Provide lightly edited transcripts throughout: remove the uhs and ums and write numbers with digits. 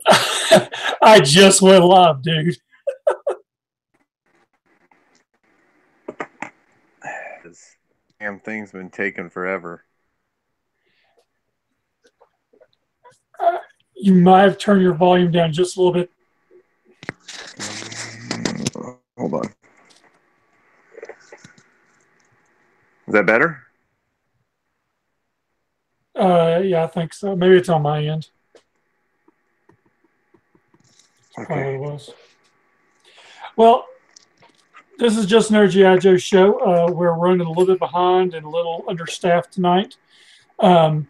I just went live, dude. This damn thing's been taking forever. You might have turned your volume down just a little bit. Hold on. Is that better? Yeah, I think so. Maybe it's on my end. That's probably Okay. what it was. Well, this is just an G.I. Joe show. We're running a little bit behind and a little understaffed tonight. Eben,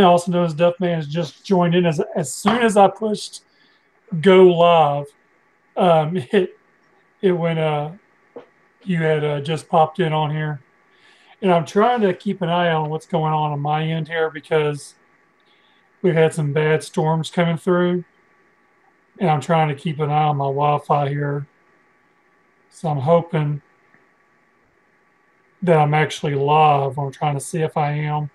also known as Duffman, has just joined in. As soon as I pushed go live, it went. You had just popped in on here, and I'm trying to keep an eye on what's going on my end here because we've had some bad storms coming through, and I'm trying to keep an eye on my Wi-Fi here. So I'm hoping that I'm actually live. I'm trying to see if I am.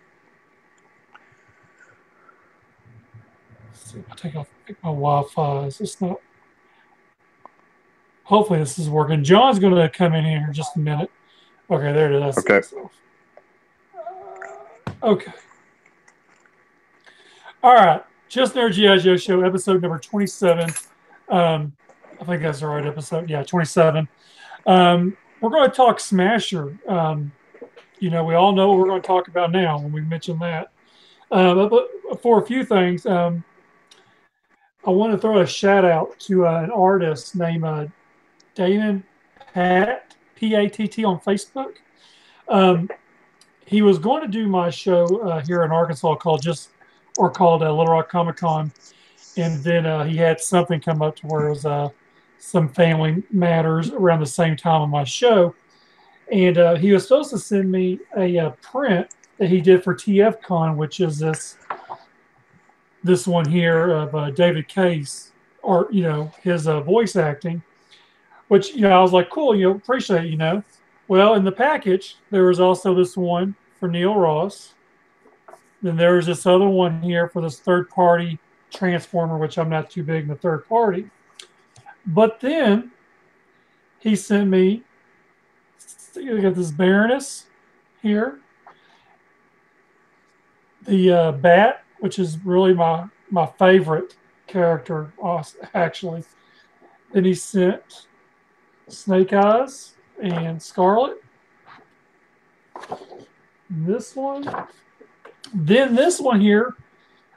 Let's see if I take off my Wi-Fi. Is this not? Hopefully this is working. John's going to come in here in just a minute. Okay, there it is. Okay. Okay. All right. Just Nerd G.I. Joe Show, episode number 27. I think that's the right episode. Yeah, 27. We're going to talk Smasher. We all know what we're going to talk about now when we mention that. But for a few things, I want to throw a shout out to an artist named Damon Patt, Patt on Facebook. He was going to do my show here in Arkansas called Little Rock Comic Con, and then he had something come up to where it was some family matters around the same time of my show, and he was supposed to send me a print that he did for TFCon, which is this one here of David Case, or his voice acting, which I was like, cool, appreciate it. Well, in the package there was also this one for Neil Ross. Then there was this other one here for this third party Transformer, which I'm not too big in the third party. But then he sent me, you got this Baroness here, the Bat, which is really my favorite character, actually. Then he sent Snake Eyes and Scarlet. This one. Then this one here,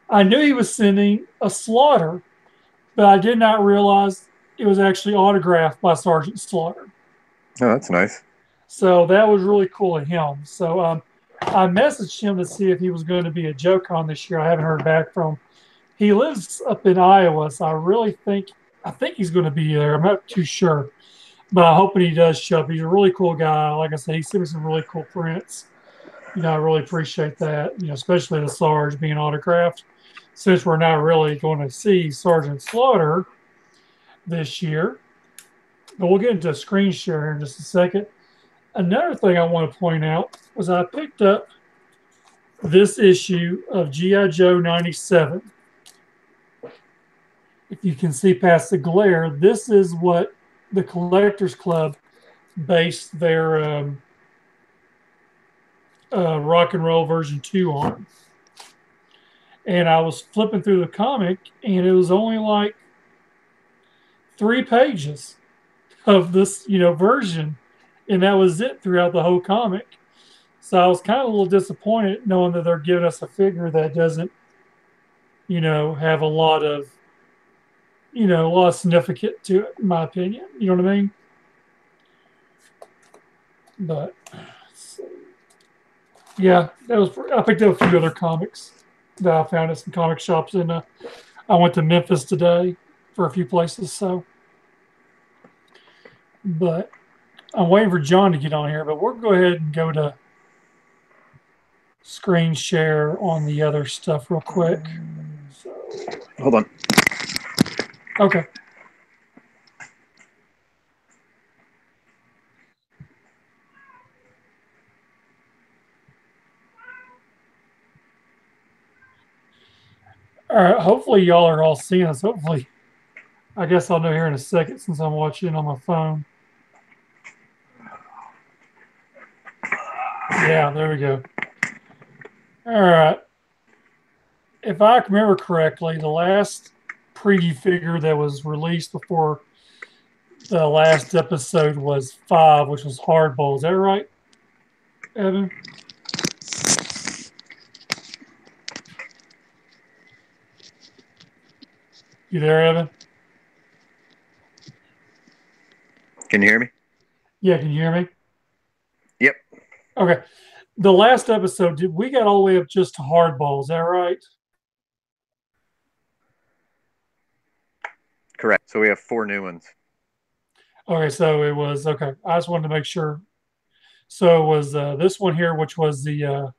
I knew he was sending a Slaughter, but I did not realize it was actually autographed by Sergeant Slaughter. Oh, that's nice. So that was really cool of him. So I messaged him to see if he was going to be a JoeCon this year. I haven't heard back from him. He lives up in Iowa, so I think he's going to be there. I'm not too sure, but I'm hoping he does show up. He's a really cool guy. Like I said, he sent me some really cool prints. I really appreciate that. Especially the Sarge being autographed. Since we're not really going to see Sergeant Slaughter this year, but we'll get into a screen share here in just a second. Another thing I want to point out was I picked up this issue of G.I. Joe 97. If you can see past the glare, this is what the Collectors Club based their Rock and Roll version 2 on. And I was flipping through the comic, and it was only like 3 pages of this, version, and that was it throughout the whole comic. So I was kind of a little disappointed knowing that they're giving us a figure that doesn't, have a lot of significance to it, in my opinion. You know what I mean? But yeah, I picked up a few other comics that I found at some comic shops, and I went to Memphis today for a few places. So, but I'm waiting for John to get on here. But we'll go ahead and go to screen share on the other stuff real quick. So, hold on. Okay. All right. Hopefully, y'all are all seeing us. Hopefully, I guess I'll know here in a second since I'm watching on my phone. Yeah, there we go. All right. If I remember correctly, the last preview figure that was released before the last episode was 5, which was Hardball. Is that right, Evan? You there, Evan? Can you hear me? Yeah, can you hear me? Yep. Okay. The last episode, did we got all the way up just to Hardball? Is that right? Correct. So we have 4 new ones. Okay, so it was okay. I just wanted to make sure. So it was this one here, which was the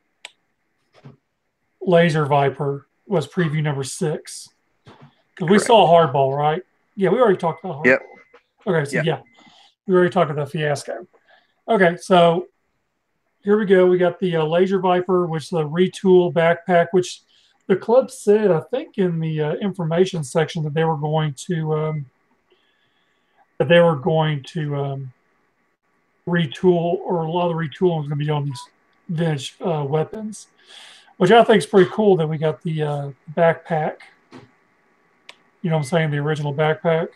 Laser Viper, was preview number 6. Because we Correct. saw Hardball, right? Yeah, we already talked about Hardball. Yep. Okay, so Yep. yeah, we already talked about Fiasco. Okay, so here we go. We got the Laser Viper, which is a retool backpack, which the club said, I think, in the information section that they were going to retool, or a lot of the retooling was going to be on these vintage weapons, which I think is pretty cool that we got the backpack. You know what I'm saying? The original backpack.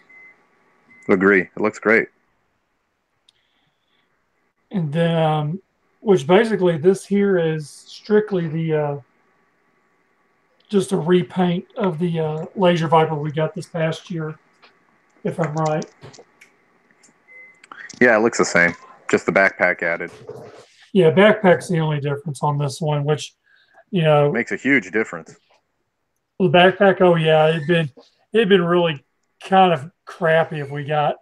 Agree. It looks great. And then, which basically this here is strictly the just a repaint of the Laser Viper we got this past year, if I'm right. Yeah, it looks the same. Just the backpack added. Yeah, backpack's the only difference on this one, which, you know, Makes a huge difference. the backpack, oh yeah, it'd been really kind of crappy if we got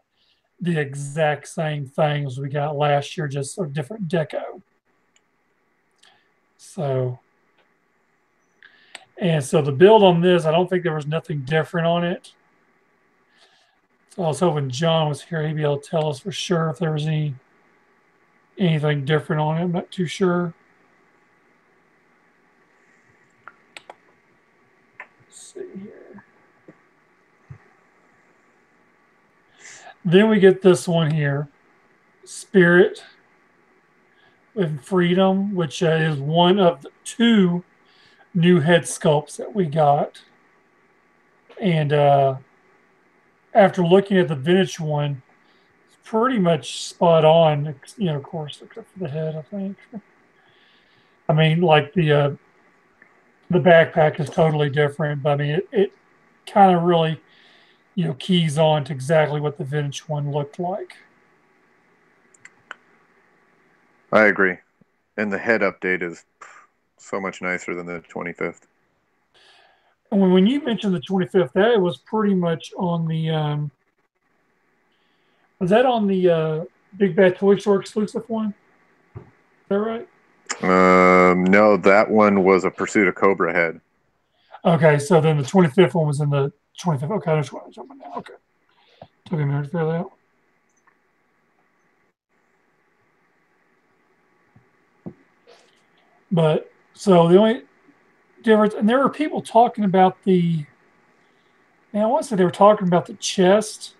the exact same things we got last year, just a different deco. So, and so the build on this, I don't think there was nothing different on it. So I was hoping John was here, he'd be able to tell us for sure if there was anything different on it. I'm not too sure. Let's see here. Then we get this one here, Spirit with Freedom, which is one of the 2 new head sculpts that we got. And after looking at the vintage one, it's pretty much spot on. You know, of course, except for the head, I think. I mean, like the backpack is totally different, but I mean, it kind of really, keys on to exactly what the vintage one looked like. I agree. And the head update is so much nicer than the 25th. And when you mentioned the 25th, that was pretty much on the was that on the Big Bad Toy Store exclusive one? Is that right? No, that one was a Pursuit of Cobra head. Okay, so then the 25th one was in the 25th. Okay, that's what I'm jumping now. Okay. Took a minute to figure that out. But so the only difference, and there were people talking about I want to say they were talking about the chest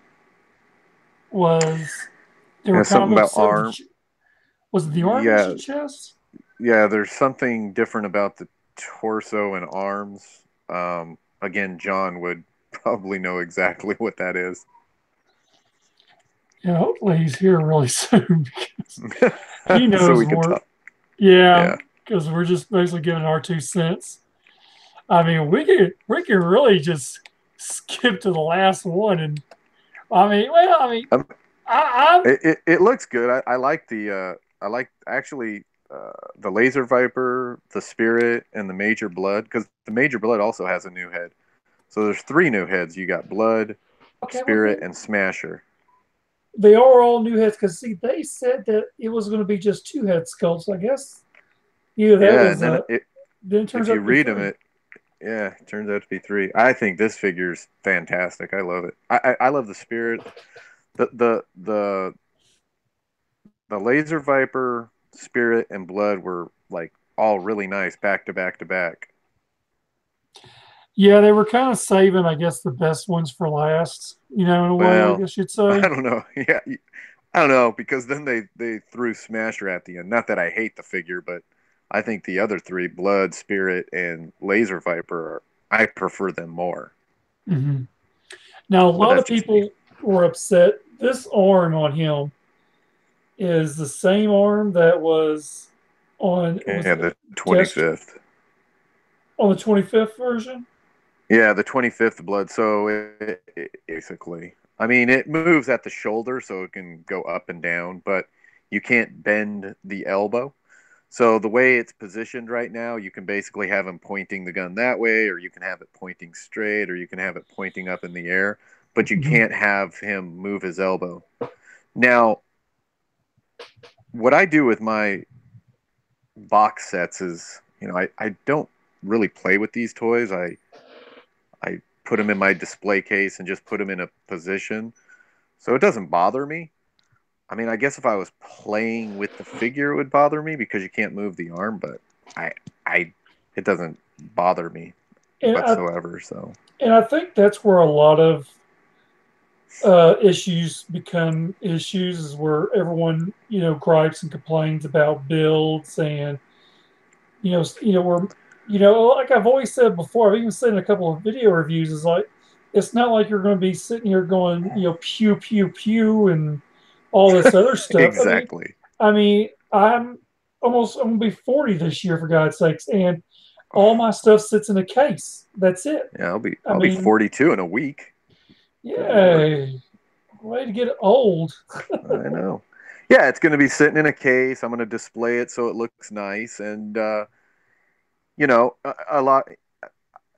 was, they were kind Something of about upset with arm. was it the arm was Yeah, the chest? yeah. There's something different about the torso and arms. Again, John would probably know exactly what that is. Yeah, hopefully he's here really soon because he So knows we could more. talk. Yeah, Yeah, because we're just basically giving our 2 cents. I mean, we can really just skip to the last one, and I mean, well, I mean, um, I'm it looks good. I like I like actually the Laser Viper, the Spirit, and the Major Blood, because the Major Blood also has a new head. So there's 3 new heads. You got Blood, okay with Spirit, it. and Smasher. They are all new heads because see, they said that it was going to be just 2 head sculpts. I guess either that Yeah, was and then then it turns if out you to be read them, 3. it turns out to be 3. I think this figure's fantastic. I love it. I love the Spirit, the the the the Laser Viper, Spirit, and Blood were like all really nice back to back to back. Yeah, they were kind of saving, I guess, the best ones for last. In a way, I Well, guess you'd I say. don't know. Yeah, I don't know because then they threw Smasher at the end. Not that I hate the figure, but I think the other three, Blood, Spirit, and Laser Viper, I prefer them more. Hmm. Now, a But lot that's of just me. people were upset. This arm on him is the same arm that was on was Yeah, it the Dest 25th. on the 25th version. Yeah, the 25th Blood. So basically, I mean, it moves at the shoulder, so it can go up and down, but you can't bend the elbow. So the way it's positioned right now, you can basically have him pointing the gun that way, or you can have it pointing straight, or you can have it pointing up in the air, but you Hmm. can't have him move his elbow. Now, what I do with my box sets is, I don't really play with these toys. I put them in my display case and just put them in a position, so it doesn't bother me. I mean, I guess if I was playing with the figure, it would bother me because you can't move the arm, but I, I, it doesn't bother me And I whatsoever. So and I think that's where a lot of issues become issues is where everyone gripes and complains about builds and where like I've always said before, I've even said in a couple of video reviews is like it's not like you're going to be sitting here going pew pew pew and all this other stuff. exactly. I'm gonna be 40 this year for God's sakes, and all my stuff sits in a case. That's it. Yeah, I I'll be mean, 42 in a week. Good lord. yay, way to get old. I know. Yeah, it's going to be sitting in a case. I'm going to display it so it looks nice, and a lot.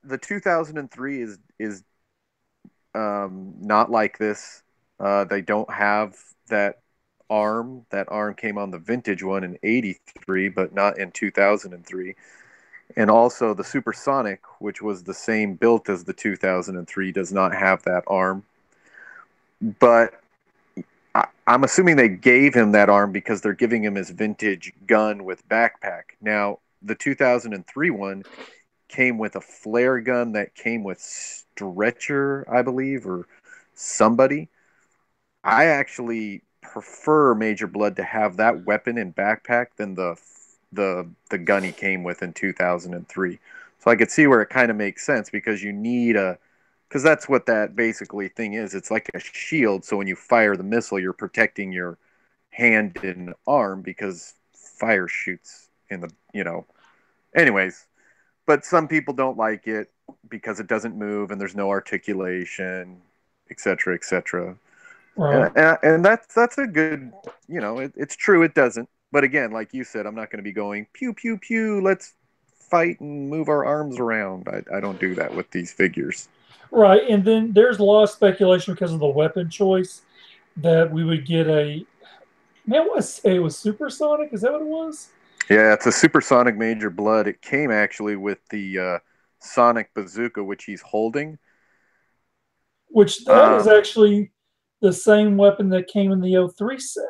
The 2003 is not like this. They don't have that arm. That arm came on the vintage one in '83, but not in 2003. And also the Supersonic, which was the same built as the 2003, does not have that arm. But I'm assuming they gave him that arm because they're giving him his vintage gun with backpack. Now, the 2003 one came with a flare gun that came with Stretcher, I believe, or somebody. I actually prefer Major Blood to have that weapon in backpack than the gun he came with in 2003. So I could see where it kind of makes sense because you need a because that's what that basically thing is. It's like a shield. So when you fire the missile, you're protecting your hand and arm because fire shoots in the. Anyways, but some people don't like it because it doesn't move and there's no articulation, etc., etc. Right. And that's a good, it's true. It doesn't. But again, like you said, I'm not going to be going pew pew pew. Let's fight and move our arms around. I don't do that with these figures. Right. And then there's a lot of speculation because of the weapon choice that we would get a. Man, I want to say it was supersonic. Is that what it was? Yeah, it's a supersonic Major Blood. It came actually with the sonic bazooka, which he's holding. Which that is Um, actually the same weapon that came in the '03 set.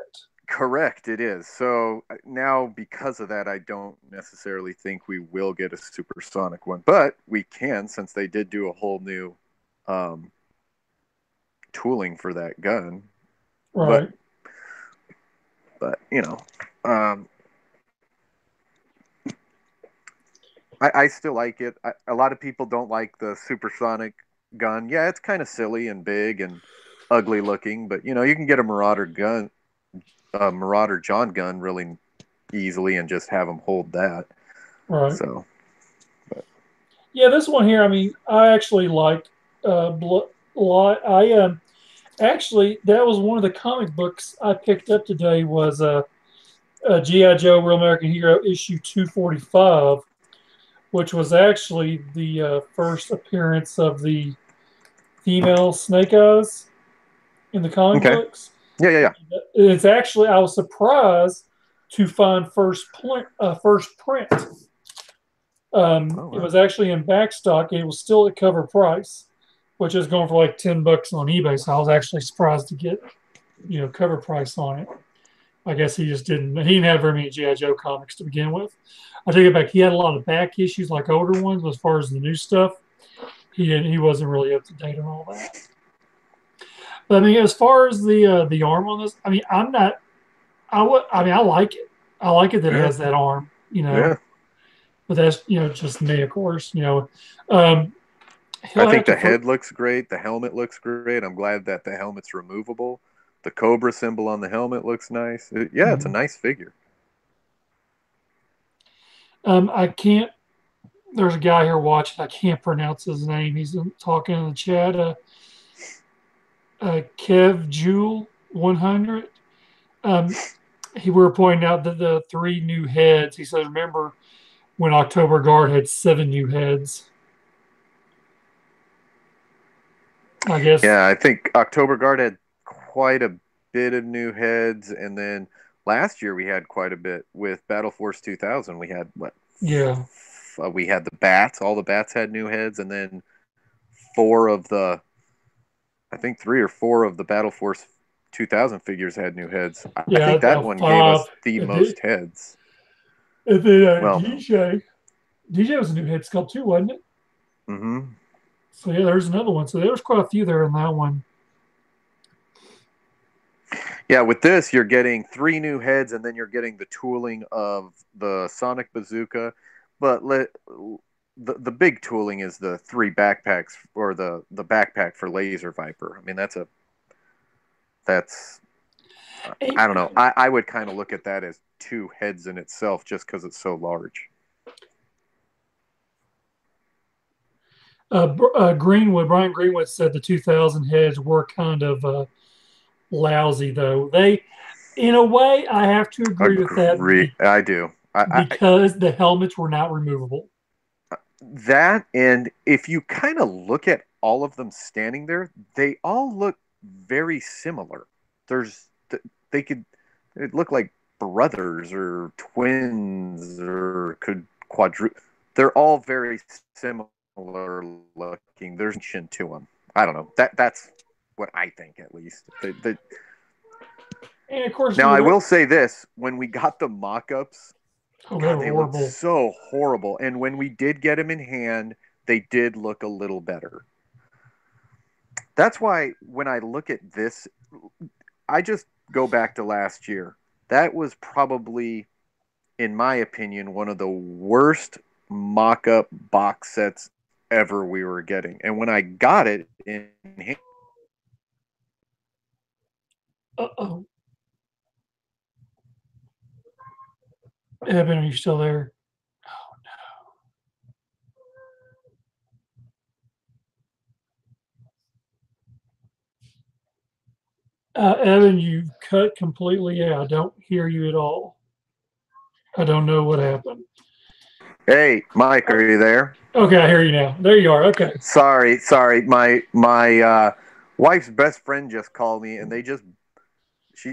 Correct, it is. So now, because of that, I don't necessarily think we will get a supersonic one, but we can since they did do a whole new um, tooling for that gun. But Right. but um, I still like it. A lot of people don't like the supersonic gun. Yeah, it's kind of silly and big and ugly looking, but you can get a Marauder John gun really easily and just have them hold that. Right. So, but Yeah, this one here. I mean, I actually like a lot. Actually that was one of the comic books I picked up today was GI Joe Real American Hero issue 245, which was actually the first appearance of the female Snake Eyes in the comic okay. books. Yeah. It's actually I was surprised to find first print. Oh It wow. was actually in back stock. It was still at cover price, which is going for like $10 on eBay. So I was actually surprised to get cover price on it. I guess he just didn't. He didn't have very many GI Joe comics to begin with. I take it back. He had a lot of back issues, like older ones, as far as the new stuff. He wasn't really up to date on all that. But I mean, as far as the arm on this, I mean, I'm not. I mean, I like it. I like it that it Yeah, has that arm. yeah. But that's just me, of course. Um, I he'll have think to. the head looks great. The helmet looks great. I'm glad that the helmet's removable. The Cobra symbol on the helmet looks nice. Yeah, it's a Mhm. nice figure. I can't. There's a guy here watching. I can't pronounce his name. He's talking in the chat. Kev Jewel 100. Um, we were pointing out that the three new heads. He says, remember when October Guard had seven new heads? I guess. Yeah, I think October Guard had quite a bit of new heads, and then last year we had quite a bit with Battle Force 2000. We had what? Yeah. We had the bats. All the bats had new heads, and then four of the, I think three or four of the Battle Force 2000 figures had new heads. I Yeah. think that About one gave five. us the And then, most heads. and then Well, DJ. DJ was a new head sculpt too, wasn't it? hmm So yeah, there's another one. So there was quite a few there in that one. yeah, with this, you're getting three new heads, and then you're getting the tooling of the Sonic Bazooka. But the big tooling is the three backpacks, or the backpack for Laser Viper. I mean, that's Hey, I don't know. I would kind of look at that as two heads in itself, just because it's so large. Brian Greenwood said the 2000 heads were kind of lousy, though. In a way, I have to agree with that Agree. I do. because the helmets were not removable. That, and if you kind of look at all of them standing there, they all look very similar. There's they could it look like brothers or twins or could quadru. They're all very similar looking. There's action to them. I don't know. That's what I think, at least. And of course, Now I will say this: when we got the mock-ups, oh, they God, were they looked horrible. so horrible. And when we did get them in hand, they did look a little better. That's why when I look at this, I just go back to last year. That was probably, in my opinion, one of the worst mock up box sets ever we were getting. And when I got it in hand, Uh-oh. Evan, are you still there? Evan, you've cut completely out. I don't hear you at all. I don't know what happened. hey, Mike, are you there? Okay, I hear you now. There you are. Okay. Sorry. My wife's best friend just called me, and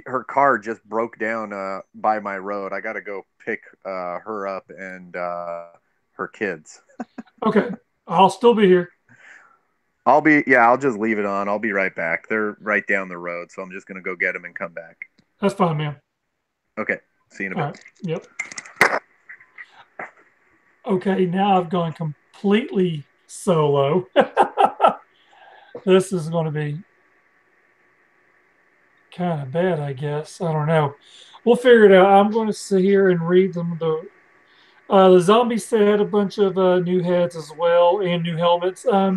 her car just broke down by my road. I got to go pick her up and her kids. Okay. I'll still be here. I'll just leave it on. I'll be right back. They're right down the road, so I'm just gonna go get them and come back. That's fine, man. Okay, see you in a All bit. right. Yep. Okay, now I've gone completely solo. This is going to be kind of bad, I guess. I don't know. We'll figure it out. I'm going to sit here and read them. The zombie set had a bunch of new heads as well and new helmets. Let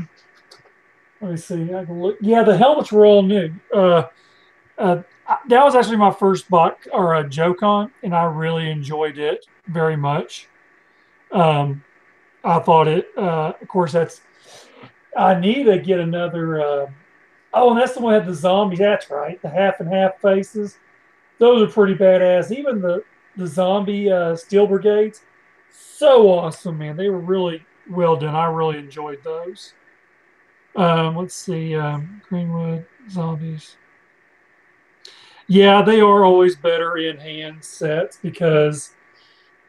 me see. I can look. Yeah, the helmets were all new. That was actually my first bot or a Joe-Con, and I really enjoyed it very much. Um, I thought it. Of course, that's. I need to get another. Oh, and that's the one that had the zombies. That's right, the half and half faces. Those are pretty badass. Even the zombie steel brigades, so awesome, man. They were really well done. I really enjoyed those. Let's see, Greenwood zombies. Yeah, they are always better in hand sets because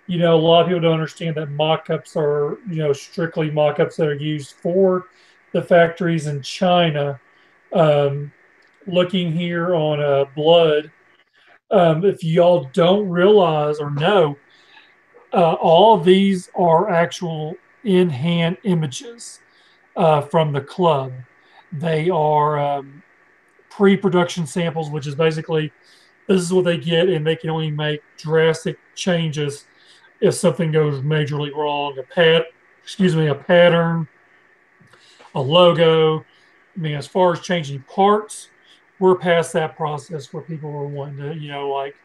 a lot of people don't understand that mock-ups are strictly mock-ups that are used for the factories in China. Um, Looking here on Blood, if y'all don't realize or know, all of these are actual in-hand images. from the club. They are pre-production samples, which is basically this is what they get, and they can only make drastic changes if something goes majorly wrong. A pattern, a logo. I mean, as far as changing parts, we're past that process where people were wanting to, like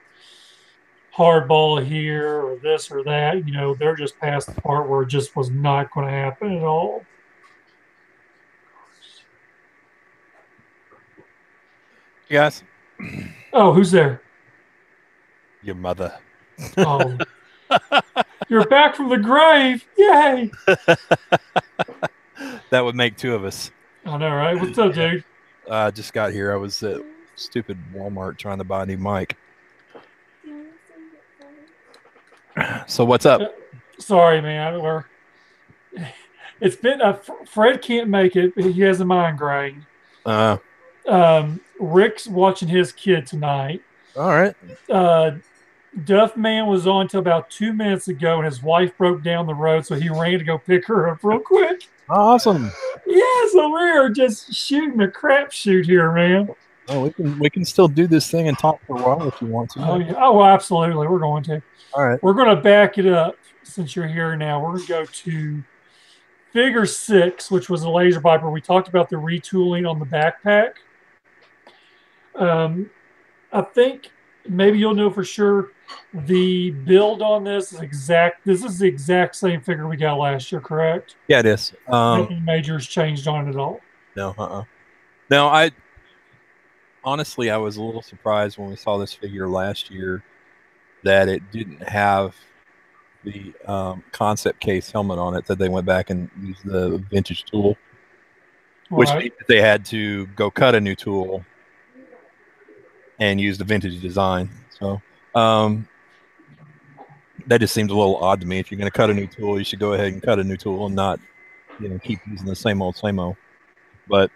hardball here or this or that. They're just past the part where it just was not going to happen at all. Yes. Oh, who's there? Your mother. Oh, you're back from the grave. Yay. That would make two of us. I know, right? What's up, dude? I just got here. I was at stupid Walmart trying to buy a new mic. So what's up? Sorry, man. It's been Fred can't make it. He has a migraine. Rick's watching his kid tonight. All right. Duff Man was on till about 2 minutes ago, and his wife broke down the road, so he ran to go pick her up real quick. Awesome. Yeah, so we're just shooting a crapshoot here, man. Oh, we can still do this thing and talk for a while if you want to. Oh yeah. Oh, absolutely. We're going to. All right. We're going to back it up since you're here now. We're going to go to Figure 6, which was a laser viper. We talked about the retooling on the backpack. I think maybe you'll know for sure the build on this is the exact same figure we got last year, correct? Yeah, it is. Nothing major's changed on it at all. No, No, I honestly was a little surprised when we saw this figure last year that it didn't have the concept case helmet on it, that they went back and used the vintage tool, which means they had to go cut a new tool and use the vintage design. So that just seems a little odd to me. If you're going to cut a new tool, you should go ahead and cut a new tool and not, keep using the same old. But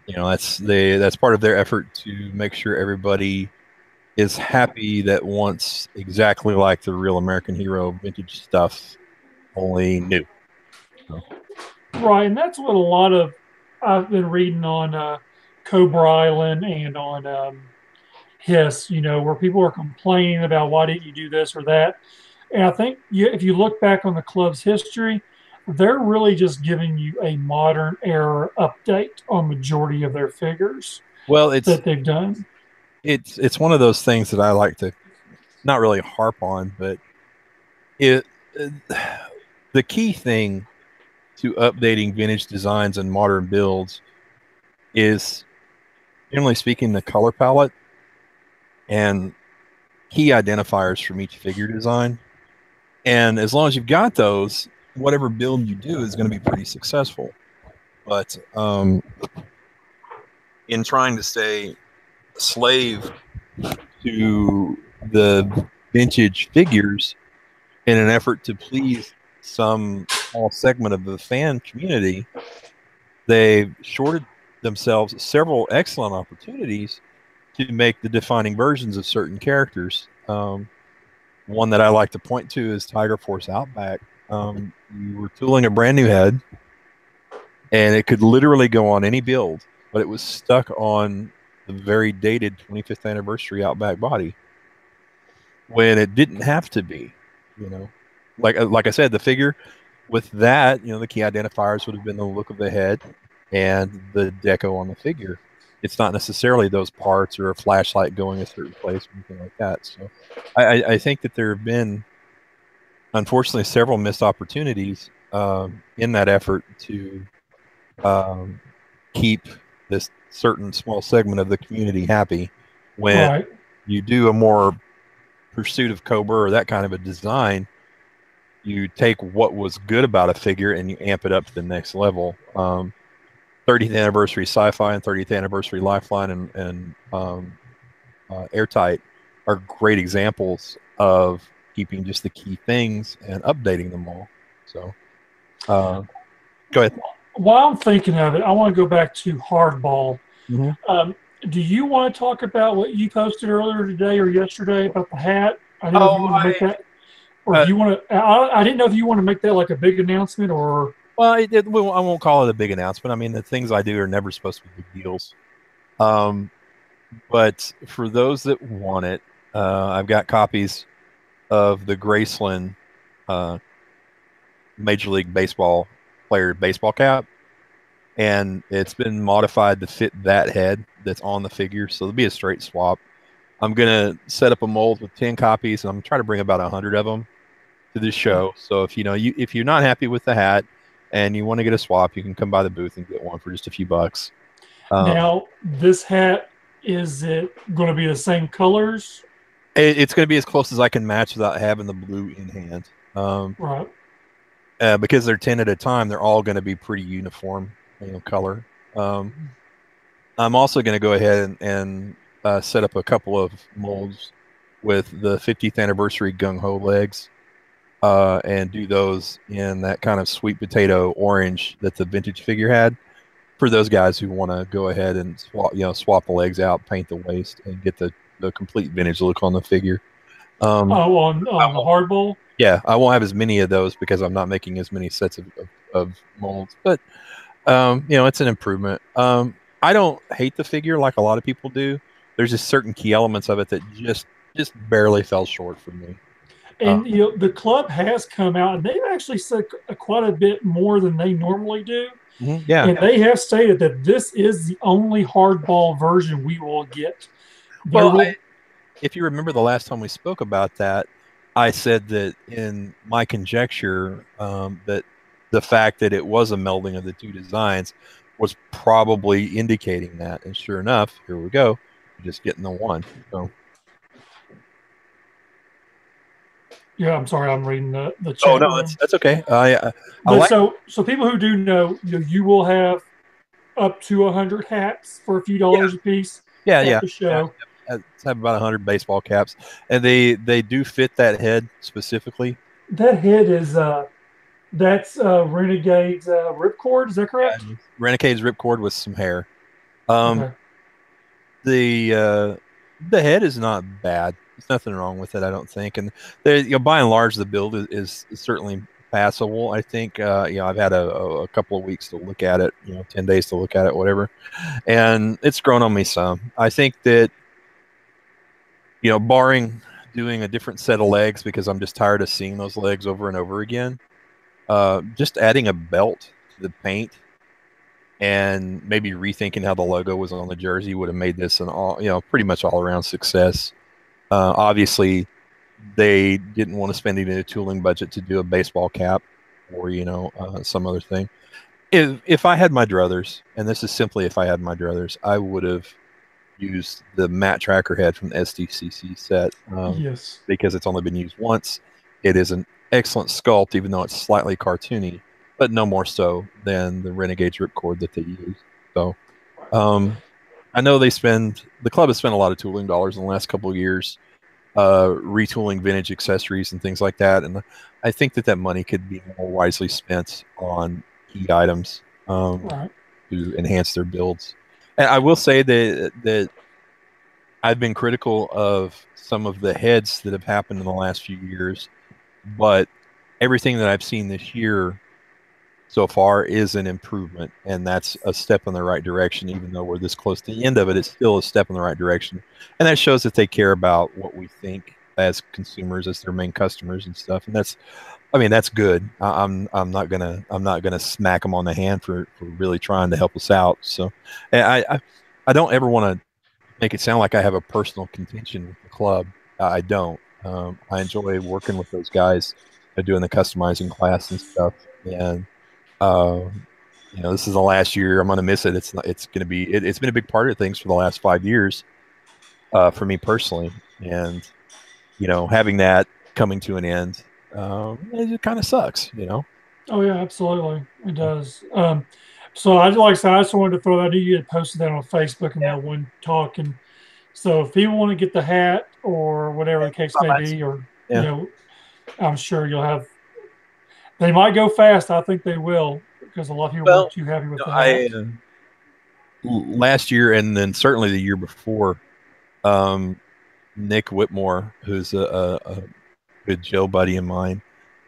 that's part of their effort to make sure everybody is happy that wants exactly like the real American Hero vintage stuff, only new. So. Right, and that's what a lot of I've been reading on Cobra Island and on Hiss, where people are complaining about why didn't you do this or that. And I think if you look back on the club's history, they're really just giving you a modern era update on majority of their figures. Well, that they've done. It's one of those things that I like to not really harp on, but the key thing to updating vintage designs and modern builds is, generally speaking, the color palette and key identifiers from each figure design. And as long as you've got those, whatever build you do is going to be pretty successful. But in trying to stay slave to the vintage figures in an effort to please some small segment of the fan community, they've shorted themselves several excellent opportunities to make the defining versions of certain characters. One that I like to point to is Tiger Force Outback. You were tooling a brand new head, and it could literally go on any build, but it was stuck on the very dated 25th anniversary Outback body when it didn't have to be. Like I said, the figure with that, the key identifiers would have been the look of the head and the deco on the figure. It's not necessarily those parts or a flashlight going a certain place or anything like that. So I think that there have been, unfortunately, several missed opportunities in that effort to keep this certain small segment of the community happy. When you do a more pursuit of Cobra or that kind of a design, you take what was good about a figure and you amp it up to the next level. 30th anniversary Sci-Fi and 30th anniversary Lifeline and Airtight are great examples of keeping just the key things and updating them all. So go ahead. While I'm thinking of it, I want to go back to Hardball. Mm-hmm. Do you want to talk about what you posted earlier today or yesterday about the hat? I didn't know if you want to make that, or do you want to? I didn't know if you want to make that like a big announcement or Well, I won't call it a big announcement. I mean, the things I do are never supposed to be big deals. But for those that want it, I've got copies of the Graceland Major League Baseball player baseball cap, and it's been modified to fit that head that's on the figure, so it'll be a straight swap. I'm gonna set up a mold with 10 copies, and I'm trying to bring about 100 of them to this show. So if if you're not happy with the hat and you want to get a swap, you can come by the booth and get one for just a few bucks. Now, this hat, is it going to be the same colors? It's going to be as close as I can match without having the blue in hand. Right. Because they're 10 at a time, they're all going to be pretty uniform, color. I'm also going to go ahead and set up a couple of molds with the 50th anniversary gung ho legs, and do those in that kind of sweet potato orange that the vintage figure had, for those guys who want to go ahead and swap the legs out, paint the waist, and get the complete vintage look on the figure. On the hardball? Yeah, I won't have as many of those because I'm not making as many sets of molds, but it's an improvement. I don't hate the figure like a lot of people do. There's just certain key elements of it that just barely fell short for me. And the club has come out, and they've actually said quite a bit more than they normally do. Yeah, and they have stated that this is the only hardball version we will get. If you remember the last time we spoke about that, I said that in my conjecture that the fact that it was a melding of the two designs was probably indicating that. And sure enough, here we go. We're just getting the one. So. Yeah, I'm sorry, I'm reading the chat. Oh no, that's okay. So people who do know, you will have up to 100 hats for a few dollars a piece. Yeah. The show. Yeah. It's have about 100 baseball caps, and they do fit that head specifically. That head is that's Renegade's ripcord. Is that correct? Yeah, Renegade's ripcord with some hair. Okay. The head is not bad. There's nothing wrong with it, I don't think. And by and large, the build is certainly passable. I think I've had a couple of weeks to look at it, 10 days to look at it, whatever, and it's grown on me some. I think that barring doing a different set of legs, because I'm just tired of seeing those legs over and over again, just adding a belt to the paint and maybe rethinking how the logo was on the jersey would have made this an pretty much all around success. Obviously, they didn't want to spend any tooling budget to do a baseball cap or some other thing. If I had my druthers, and this is simply if I had my druthers, I would have used the matte tracker head from the SDCC set. Yes, because it's only been used once. It is an excellent sculpt, even though it's slightly cartoony, but no more so than the Renegade's ripcord that they use. So, I know the club has spent a lot of tooling dollars in the last couple of years, retooling vintage accessories and things like that. And I think that money could be more wisely spent on key items to enhance their builds. And I will say that I've been critical of some of the heads that have happened in the last few years, but everything that I've seen this year so far is an improvement, and that's a step in the right direction. Even though we're this close to the end of it, it's still a step in the right direction, and that shows that they care about what we think as consumers, as their main customers and stuff. And that's good. I'm not gonna smack them on the hand for really trying to help us out. So, I don't ever want to make it sound like I have a personal contention with the club. I don't. I enjoy working with those guys, doing the customizing class and stuff, and. This is the last year. I'm going to miss it. It's going to be. It's been a big part of things for the last 5 years, for me personally. And having that coming to an end, it kind of sucks. Oh yeah, absolutely, it does. So I just wanted to throw that. I knew you had posted that on Facebook and that one talk. And so if people want to get the hat or whatever the case may be, or I'm sure you'll have. They might go fast. I think they will, because a lot of people weren't too happy with the hat. Last year, and then certainly the year before, Nick Whitmore, who's a good Joe buddy of mine,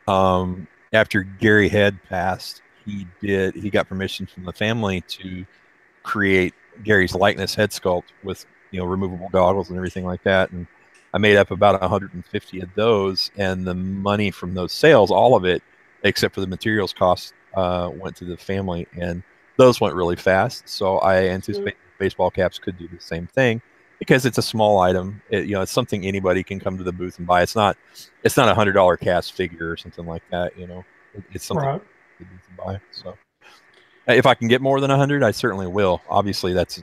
after Gary Head passed, he got permission from the family to create Gary's likeness head sculpt with removable goggles and everything like that. And I made up about 150 of those, and the money from those sales, all of it, except for the materials cost, went to the family, and those went really fast. So I anticipate baseball caps could do the same thing because it's a small item. It's something anybody can come to the booth and buy. It's not a $100 cast figure or something like that. It's something Right. you can buy. So if I can get more than 100, I certainly will. Obviously, that's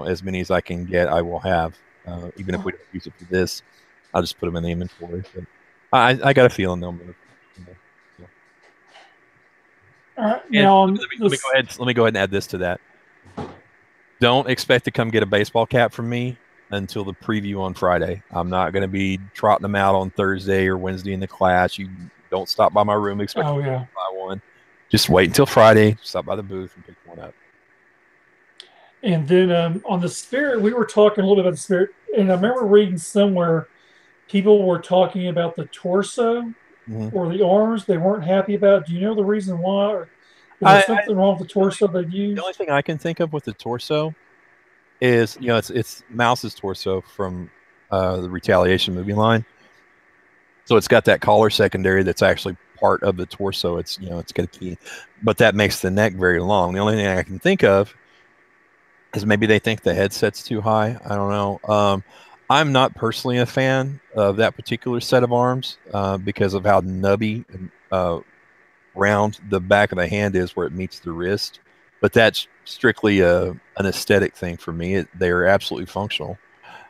as many as I can get, I will have. Even if we don't use it for this, I'll just put them in the inventory. But I got a feeling they'll move. All right. Now, let me go ahead and add this to that. Don't expect to come get a baseball cap from me until the preview on Friday. I'm not going to be trotting them out on Thursday or Wednesday in the class. You don't stop by my room expecting to buy one. Just wait until Friday. Stop by the booth and pick one up. And then on the Spirit, we were talking a little bit about the Spirit, and I remember reading somewhere people were talking about the torso or the arms. They weren't happy about. Do you know the reason why? Or is there something wrong with the torso they used? The only thing I can think of with the torso is it's Mouse's torso from the Retaliation movie line. So it's got that collar secondary that's actually part of the torso. It's it's got a key, but that makes the neck very long. The only thing I can think of is maybe they think the headset's too high. I don't know. I'm not personally a fan of that particular set of arms because of how nubby and round the back of the hand is where it meets the wrist. But that's strictly an aesthetic thing for me. They're absolutely functional.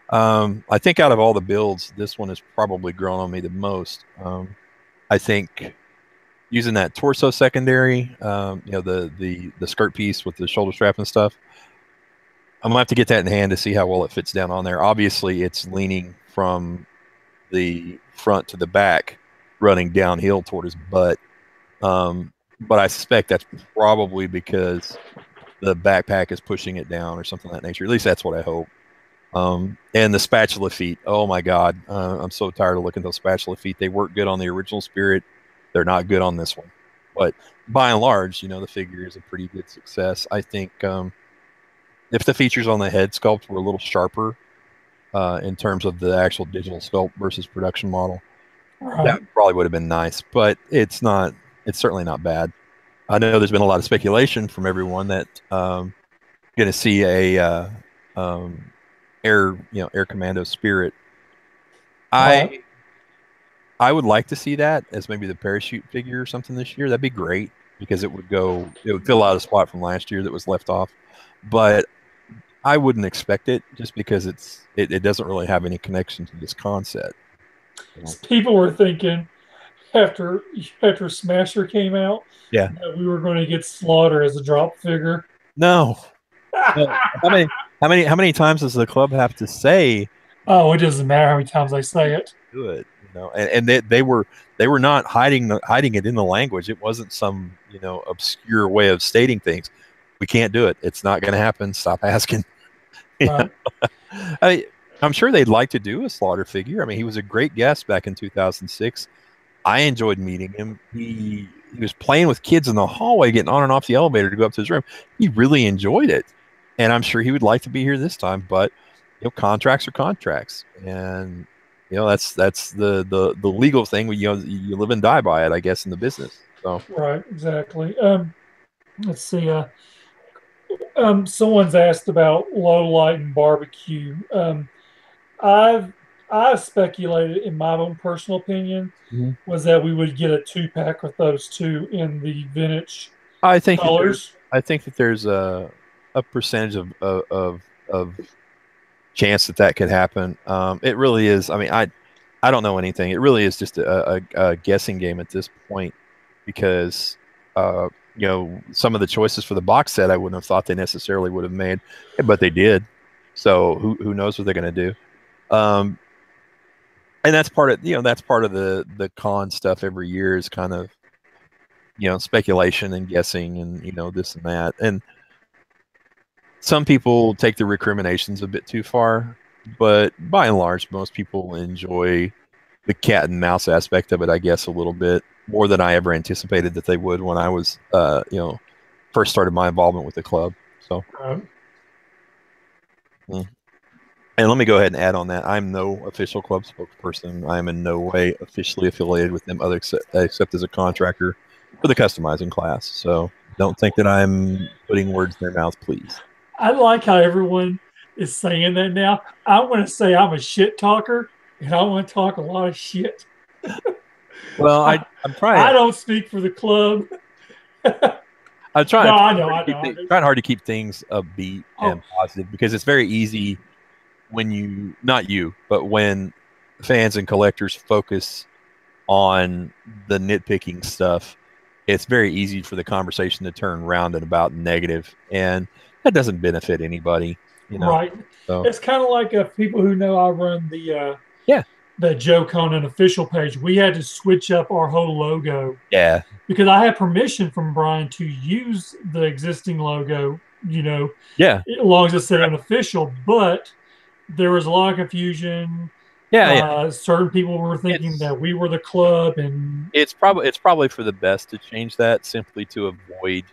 I think out of all the builds, this one has probably grown on me the most. I think using that torso secondary, the skirt piece with the shoulder strap and stuff, I'm gonna have to get that in hand to see how well it fits down on there. Obviously, it's leaning from the front to the back, running downhill toward his butt. But I suspect that's probably because the backpack is pushing it down or something of that nature. At least that's what I hope. And the spatula feet. Oh my God. I'm so tired of looking at those spatula feet. They work good on the original Spirit. They're not good on this one. But by and large, the figure is a pretty good success. I think if the features on the head sculpt were a little sharper in terms of the actual digital sculpt versus production model, that probably would have been nice. But it's not. It's certainly not bad. I know there's been a lot of speculation from everyone that going to see a Air Commando Spirit. I would like to see that as maybe the parachute figure or something this year. That'd be great because it would fill out a spot from last year that was left off. But I wouldn't expect it just because it doesn't really have any connection to this concept. People were thinking after Smasher came out, that we were going to get Slaughter as a drop figure. No. How many times does the club have to say? Oh, it doesn't matter how many times I say it. Good, and they were not hiding it in the language. It wasn't some obscure way of stating things. We can't do it. It's not going to happen. Stop asking. I'm sure they'd like to do a Slaughter figure. I mean, he was a great guest back in 2006. I enjoyed meeting him. He was playing with kids in the hallway, getting on and off the elevator to go up to his room. He really enjoyed it, and I'm sure he would like to be here this time. But contracts are contracts, and that's the legal thing. You live and die by it, I guess, in the business. So right, exactly. Let's see. Someone's asked about low light and barbecue. I've speculated, in my own personal opinion, was that we would get a 2-pack with those two in the vintage colors. I think that there's a percentage of chance that could happen. It really is. I mean, I don't know anything. It really is just a guessing game at this point because some of the choices for the box set I wouldn't have thought they necessarily would have made, but they did. So who knows what they're going to do? And that's part of the con stuff every year is kind of speculation and guessing and this and that. And some people take the recriminations a bit too far, but by and large, most people enjoy the cat and mouse aspect of it, I guess, a little bit. more than I ever anticipated that they would when I was, first started my involvement with the club. So, and let me go ahead and add on that. I'm no official club spokesperson. I am in no way officially affiliated with them, except as a contractor for the customizing class. So don't think that I'm putting words in their mouth, please. I like how everyone is saying that now. I want to say I'm a shit talker, and I want to talk a lot of shit. Well, I'm trying. I don't speak for the club. I'm trying. No, I know. Trying hard to keep things upbeat and positive, because it's very easy when not you, but when fans and collectors focus on the nitpicking stuff, it's very easy for the conversation to turn round and about negative, and that doesn't benefit anybody. Right. So it's kind of like people who know I run the Joe Conan official page. We had to switch up our whole logo. Yeah. Because I had permission from Brian to use the existing logo, Yeah. As long as it said unofficial, but there was a lot of confusion. Yeah. Certain people were thinking that we were the club, and it's probably for the best to change that, simply to avoid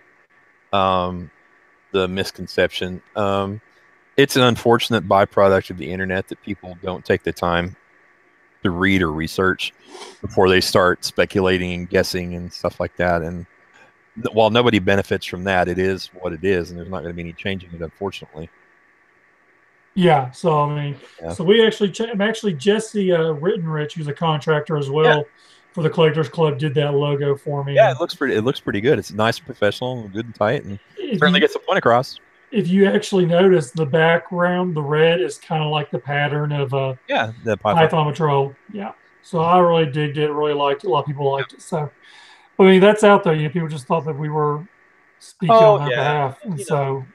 the misconception. It's an unfortunate byproduct of the internet that people don't take the time to read or research before they start speculating and guessing and stuff like that. And while nobody benefits from that, it is what it is, and there's not going to be any changing it, unfortunately. Yeah. So I mean, so we actually, Jesse Rittenrich, who's a contractor as well for the Collectors Club, did that logo for me. Yeah, it looks pretty good. It's nice and professional and good and tight, and certainly gets the point across. If you actually notice, the background, the red, is kind of like the pattern of the Python Patrol. Yeah. So I really digged it. Really liked it. A lot of people liked it. So, I mean, that's out there. People just thought that we were speaking on their behalf, and so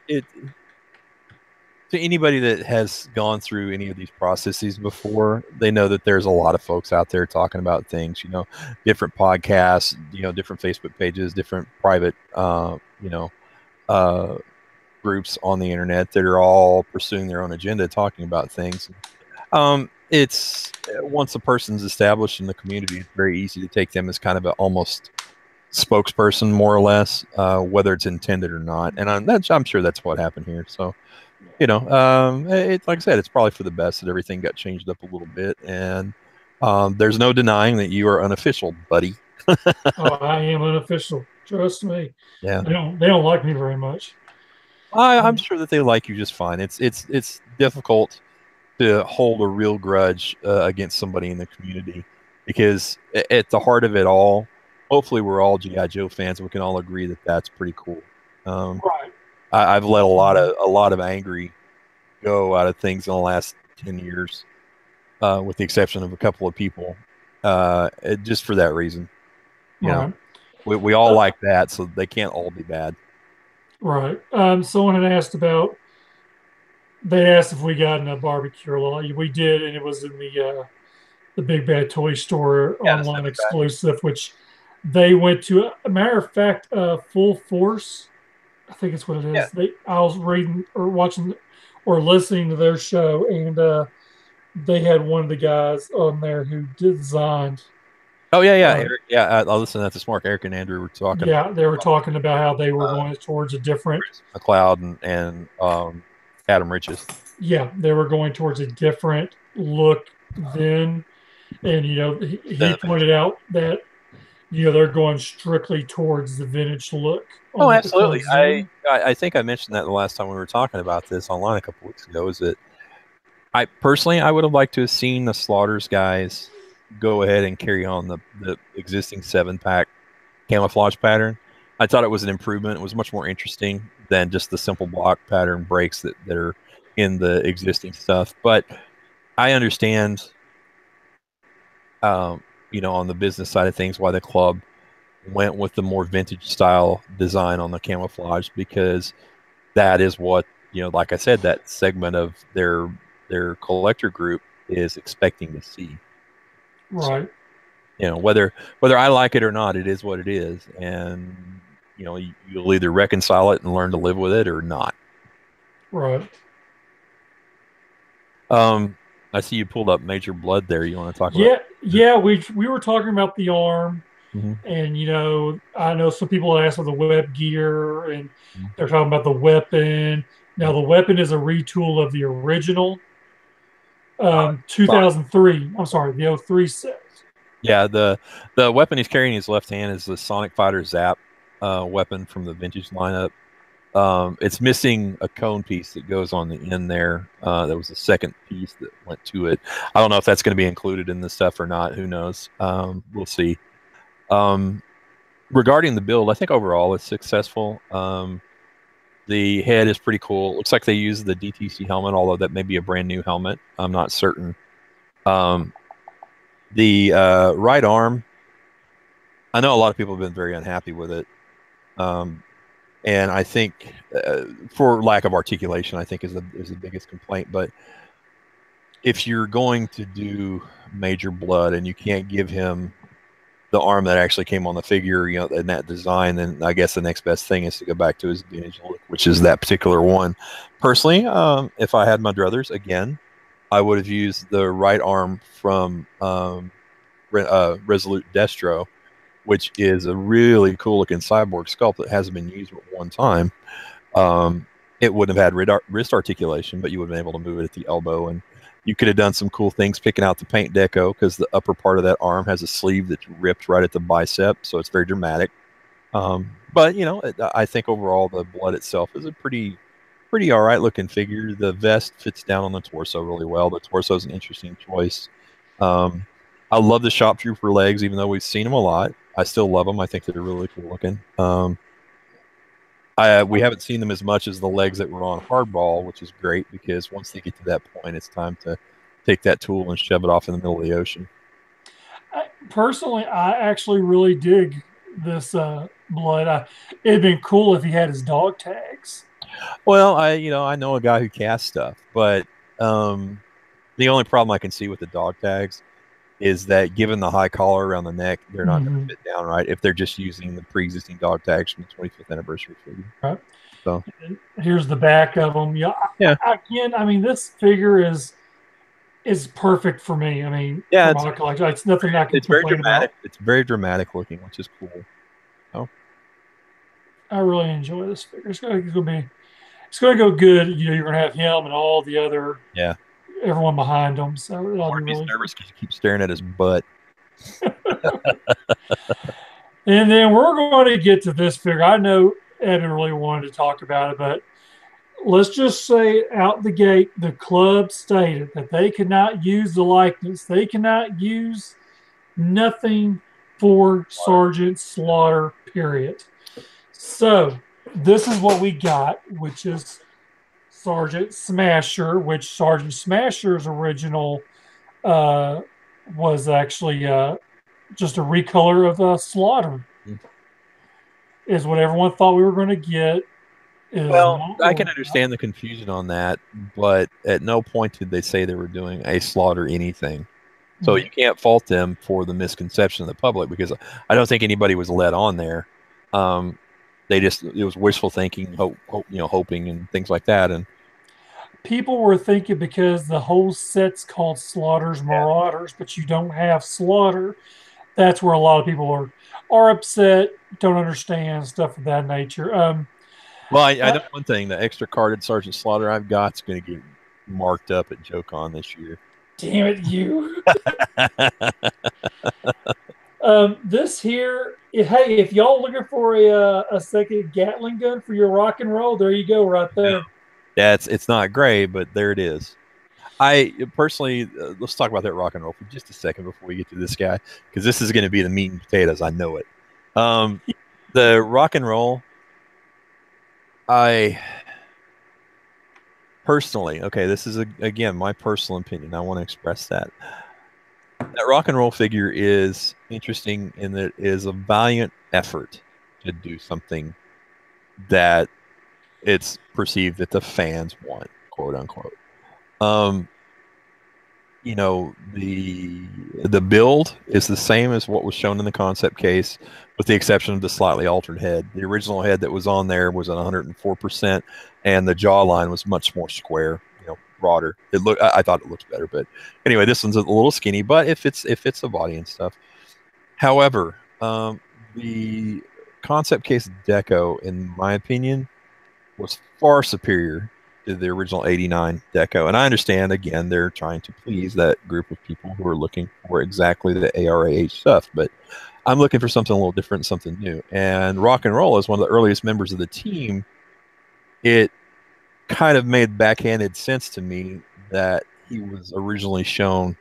to anybody that has gone through any of these processes before, they know that there's a lot of folks out there talking about things. Different podcasts, different Facebook pages, different private, groups on the internet that are all pursuing their own agenda, talking about things. It's once a person's established in the community, it's very easy to take them as kind of an almost spokesperson, more or less, whether it's intended or not. And I'm sure that's what happened here. So, like I said, it's probably for the best that everything got changed up a little bit. And there's no denying that you are unofficial, buddy. I am unofficial. Trust me. Yeah. They don't like me very much. I'm sure that they like you just fine. It's difficult to hold a real grudge against somebody in the community, because at the heart of it all, hopefully we're all G.I. Joe fans, and we can all agree that that's pretty cool. Right. I've let a lot of angry go out of things in the last 10 years, with the exception of a couple of people, just for that reason. We all like that, so they can't all be bad. Right. Someone had asked they asked if we got in a barbecue a lot. We did, and it was in the Big Bad Toy Store online exclusive, which they went to. A matter of fact, Full Force, I think it's what it is. Yeah. I was reading or watching or listening to their show, and they had one of the guys on there who designed. Oh yeah. Eric, I listened to that this morning. Eric and Andrew were talking. Yeah, they were talking about how they were going towards a different McLeod and Adam Riches. Yeah, they were going towards a different look then, and he pointed out that they're going strictly towards the vintage look. Oh, absolutely. I think I mentioned that the last time we were talking about this online a couple weeks ago. Is that I personally would have liked to have seen the Slaughters guys go ahead and carry on the existing 7-pack camouflage pattern. I thought it was an improvement. It was much more interesting than just the simple block pattern breaks that are in the existing stuff. But I understand, on the business side of things, why the club went with the more vintage style design on the camouflage, because that is what, like I said, that segment of their collector group is expecting to see. Right. So, whether I like it or not, it is what it is, and you'll either reconcile it and learn to live with it or not. Right. I see you pulled up Major Blood there. You want to talk about? Yeah. We were talking about the arm. And, I know some people ask for the web gear and they're talking about the weapon. Now, the weapon is a retool of the original 2003. I'm sorry, the '03 set. Yeah, the weapon he's carrying in his left hand is the Sonic Fighter Zap weapon from the vintage lineup. It's missing a cone piece that goes on the end there. There was a second piece that went to it. I don't know if that's going to be included in the stuff or not. Who knows? We'll see. Regarding the build, I think overall it's successful. The head is pretty cool. Looks like they use the DTC helmet, although that may be a brand new helmet. I'm not certain. The right arm, I know a lot of people have been very unhappy with it. And I think, for lack of articulation, I think is the biggest complaint. But if you're going to do Major Blood and you can't give him the arm that actually came on the figure, in that design, then I guess the next best thing is to go back to his vintage look, which is that particular one. Personally, if I had my druthers again, I would have used the right arm from Resolute Destro, which is a really cool looking cyborg sculpt that hasn't been used but one time. It wouldn't have had wrist articulation, but you would have been able to move it at the elbow, and you could have done some cool things picking out the paint deco, because the upper part of that arm has a sleeve that's ripped right at the bicep, so it's very dramatic. But I think overall the blood itself is a pretty all right looking figure. The vest fits down on the torso really well. The torso is an interesting choice. I love the Shop Trooper legs, even though we've seen them a lot. I still love them. I think they're really cool looking. We haven't seen them as much as the legs that were on Hardball, which is great, because once they get to that point, it's time to take that tool and shove it off in the middle of the ocean. Personally, I actually really dig this blood. It'd been cool if he had his dog tags. Well, I know a guy who casts stuff, but the only problem I can see with the dog tags is that, given the high collar around the neck, they're not going to fit down right if they're just using the pre-existing dog tags from the 25th anniversary figure. Right. So here's the back of them. Yeah. This figure is perfect for me. For my collection, it's nothing I can. It's very dramatic. It's very dramatic looking, which is cool. Oh, I really enjoy this figure. It's going to go good. You're going to have him and all the other. Yeah. Everyone behind him, so he's nervous because he keeps staring at his butt. And then we're going to get to this figure. I know Evan really wanted to talk about it, but let's just say out the gate, the club stated that they cannot use the likeness. They cannot use nothing for Sergeant Slaughter, period. So this is what we got, which is Sergeant Smasher, which Sergeant Smasher's original was actually just a recolor of Slaughter. Is what everyone thought we were going to get. Well, I can understand the confusion on that, but at no point did they say they were doing a Slaughter anything. So you can't fault them for the misconception of the public, because I don't think anybody was led on there. It was wishful thinking, hoping and things like that. And people were thinking, because the whole set's called Slaughter's Marauders, but you don't have Slaughter. That's where a lot of people are upset, don't understand, stuff of that nature. Well, I know one thing: the extra carded Sergeant Slaughter I've got is going to get marked up at JoeCon this year. Damn it, you! This here, hey, if y'all looking for a second Gatling gun for your rock and roll, there you go, right there. Yeah, it's not gray, but there it is. I personally, let's talk about that rock and roll for just a second before we get to this guy, because this is going to be the meat and potatoes. I know it. The rock and roll, I personally, this is again my personal opinion. I want to express that. That rock and roll figure is interesting in that it is a valiant effort to do something that it's perceived that the fans want, quote unquote. The build is the same as what was shown in the concept case, with the exception of the slightly altered head. The original head that was on there was at 104%, and the jawline was much more square, broader. I thought it looked better, but anyway, this one's a little skinny, but it fits the body and stuff. However, The concept case deco, in my opinion, was far superior to the original 89 deco. And I understand, again, they're trying to please that group of people who are looking for exactly the ARAH stuff, but I'm looking for something a little different, something new. And Rock and Roll, as one of the earliest members of the team, it kind of made backhanded sense to me that he was originally shown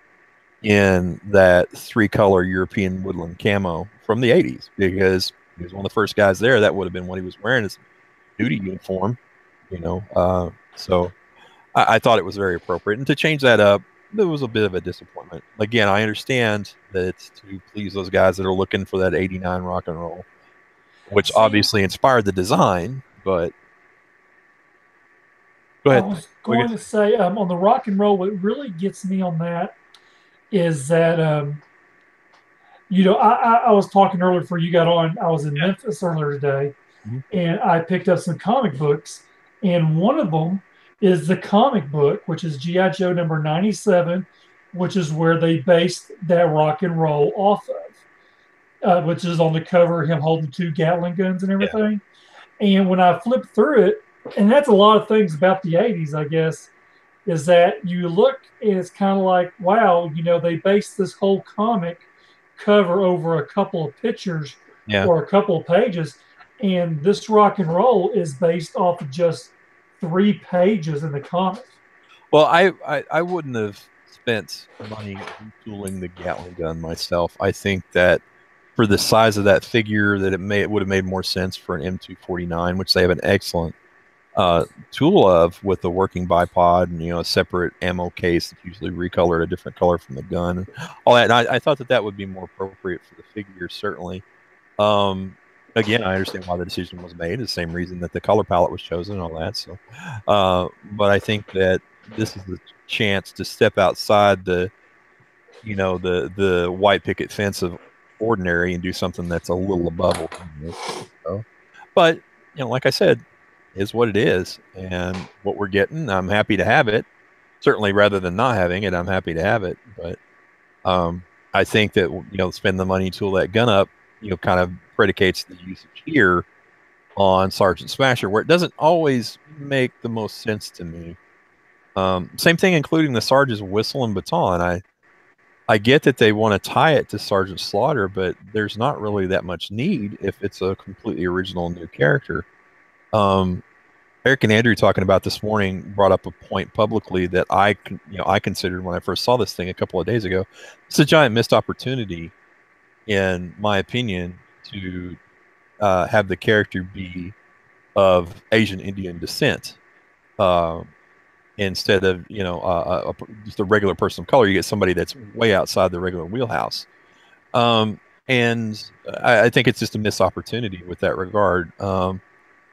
in that 3-color European woodland camo from the 80s, because he was one of the first guys there. That would have been what he was wearing his duty uniform, so I thought it was very appropriate. And to change that up, it was a bit of a disappointment. Again, I understand that it's to please those guys that are looking for that 89 Rock and Roll, which obviously inspired the design, but go ahead. I was going to say, on the Rock and Roll, what really gets me on that is that, I was talking earlier before you got on. I was in Memphis earlier today, and I picked up some comic books, and one of them is the comic book, which is G.I. Joe number 97, which is where they based that Rock and Roll off of, which is on the cover, him holding 2 Gatling guns and everything. Yeah. And when I flipped through it, and that's a lot of things about the 80s, I guess, is that you look and it's kind of like, wow, they based this whole comic cover over a couple of pictures or a couple of pages. And this Rock and Roll is based off of just 3 pages in the comic. Well, I wouldn't have spent money retooling the Gatling gun myself. I think that for the size of that figure, that it would have made more sense for an M249, which they have an excellent tool of, with a working bipod and a separate ammo case that's usually recolored a different color from the gun and all that. And I thought that would be more appropriate for the figure, certainly. Again, I understand why the decision was made, the same reason that the color palette was chosen and all that. So, but I think that this is the chance to step outside the white picket fence of ordinary and do something that's a little above ordinary. So, but like I said, is what it is, and what we're getting, I'm happy to have it. Certainly, rather than not having it, I'm happy to have it. But I think that spend the money to tool that gun up, kind of predicates the usage here on Sergeant Smasher, where it doesn't always make the most sense to me. Same thing, including the Sergeant's whistle and baton. I get that they want to tie it to Sergeant Slaughter, but there's not really that much need if it's a completely original new character. Eric and Andrew talking about this morning brought up a point publicly that I considered when I first saw this thing a couple of days ago. It's a giant missed opportunity, in my opinion, to have the character be of Asian Indian descent, instead of just a regular person of color. You get somebody that's way outside the regular wheelhouse, and I think it's just a missed opportunity with that regard.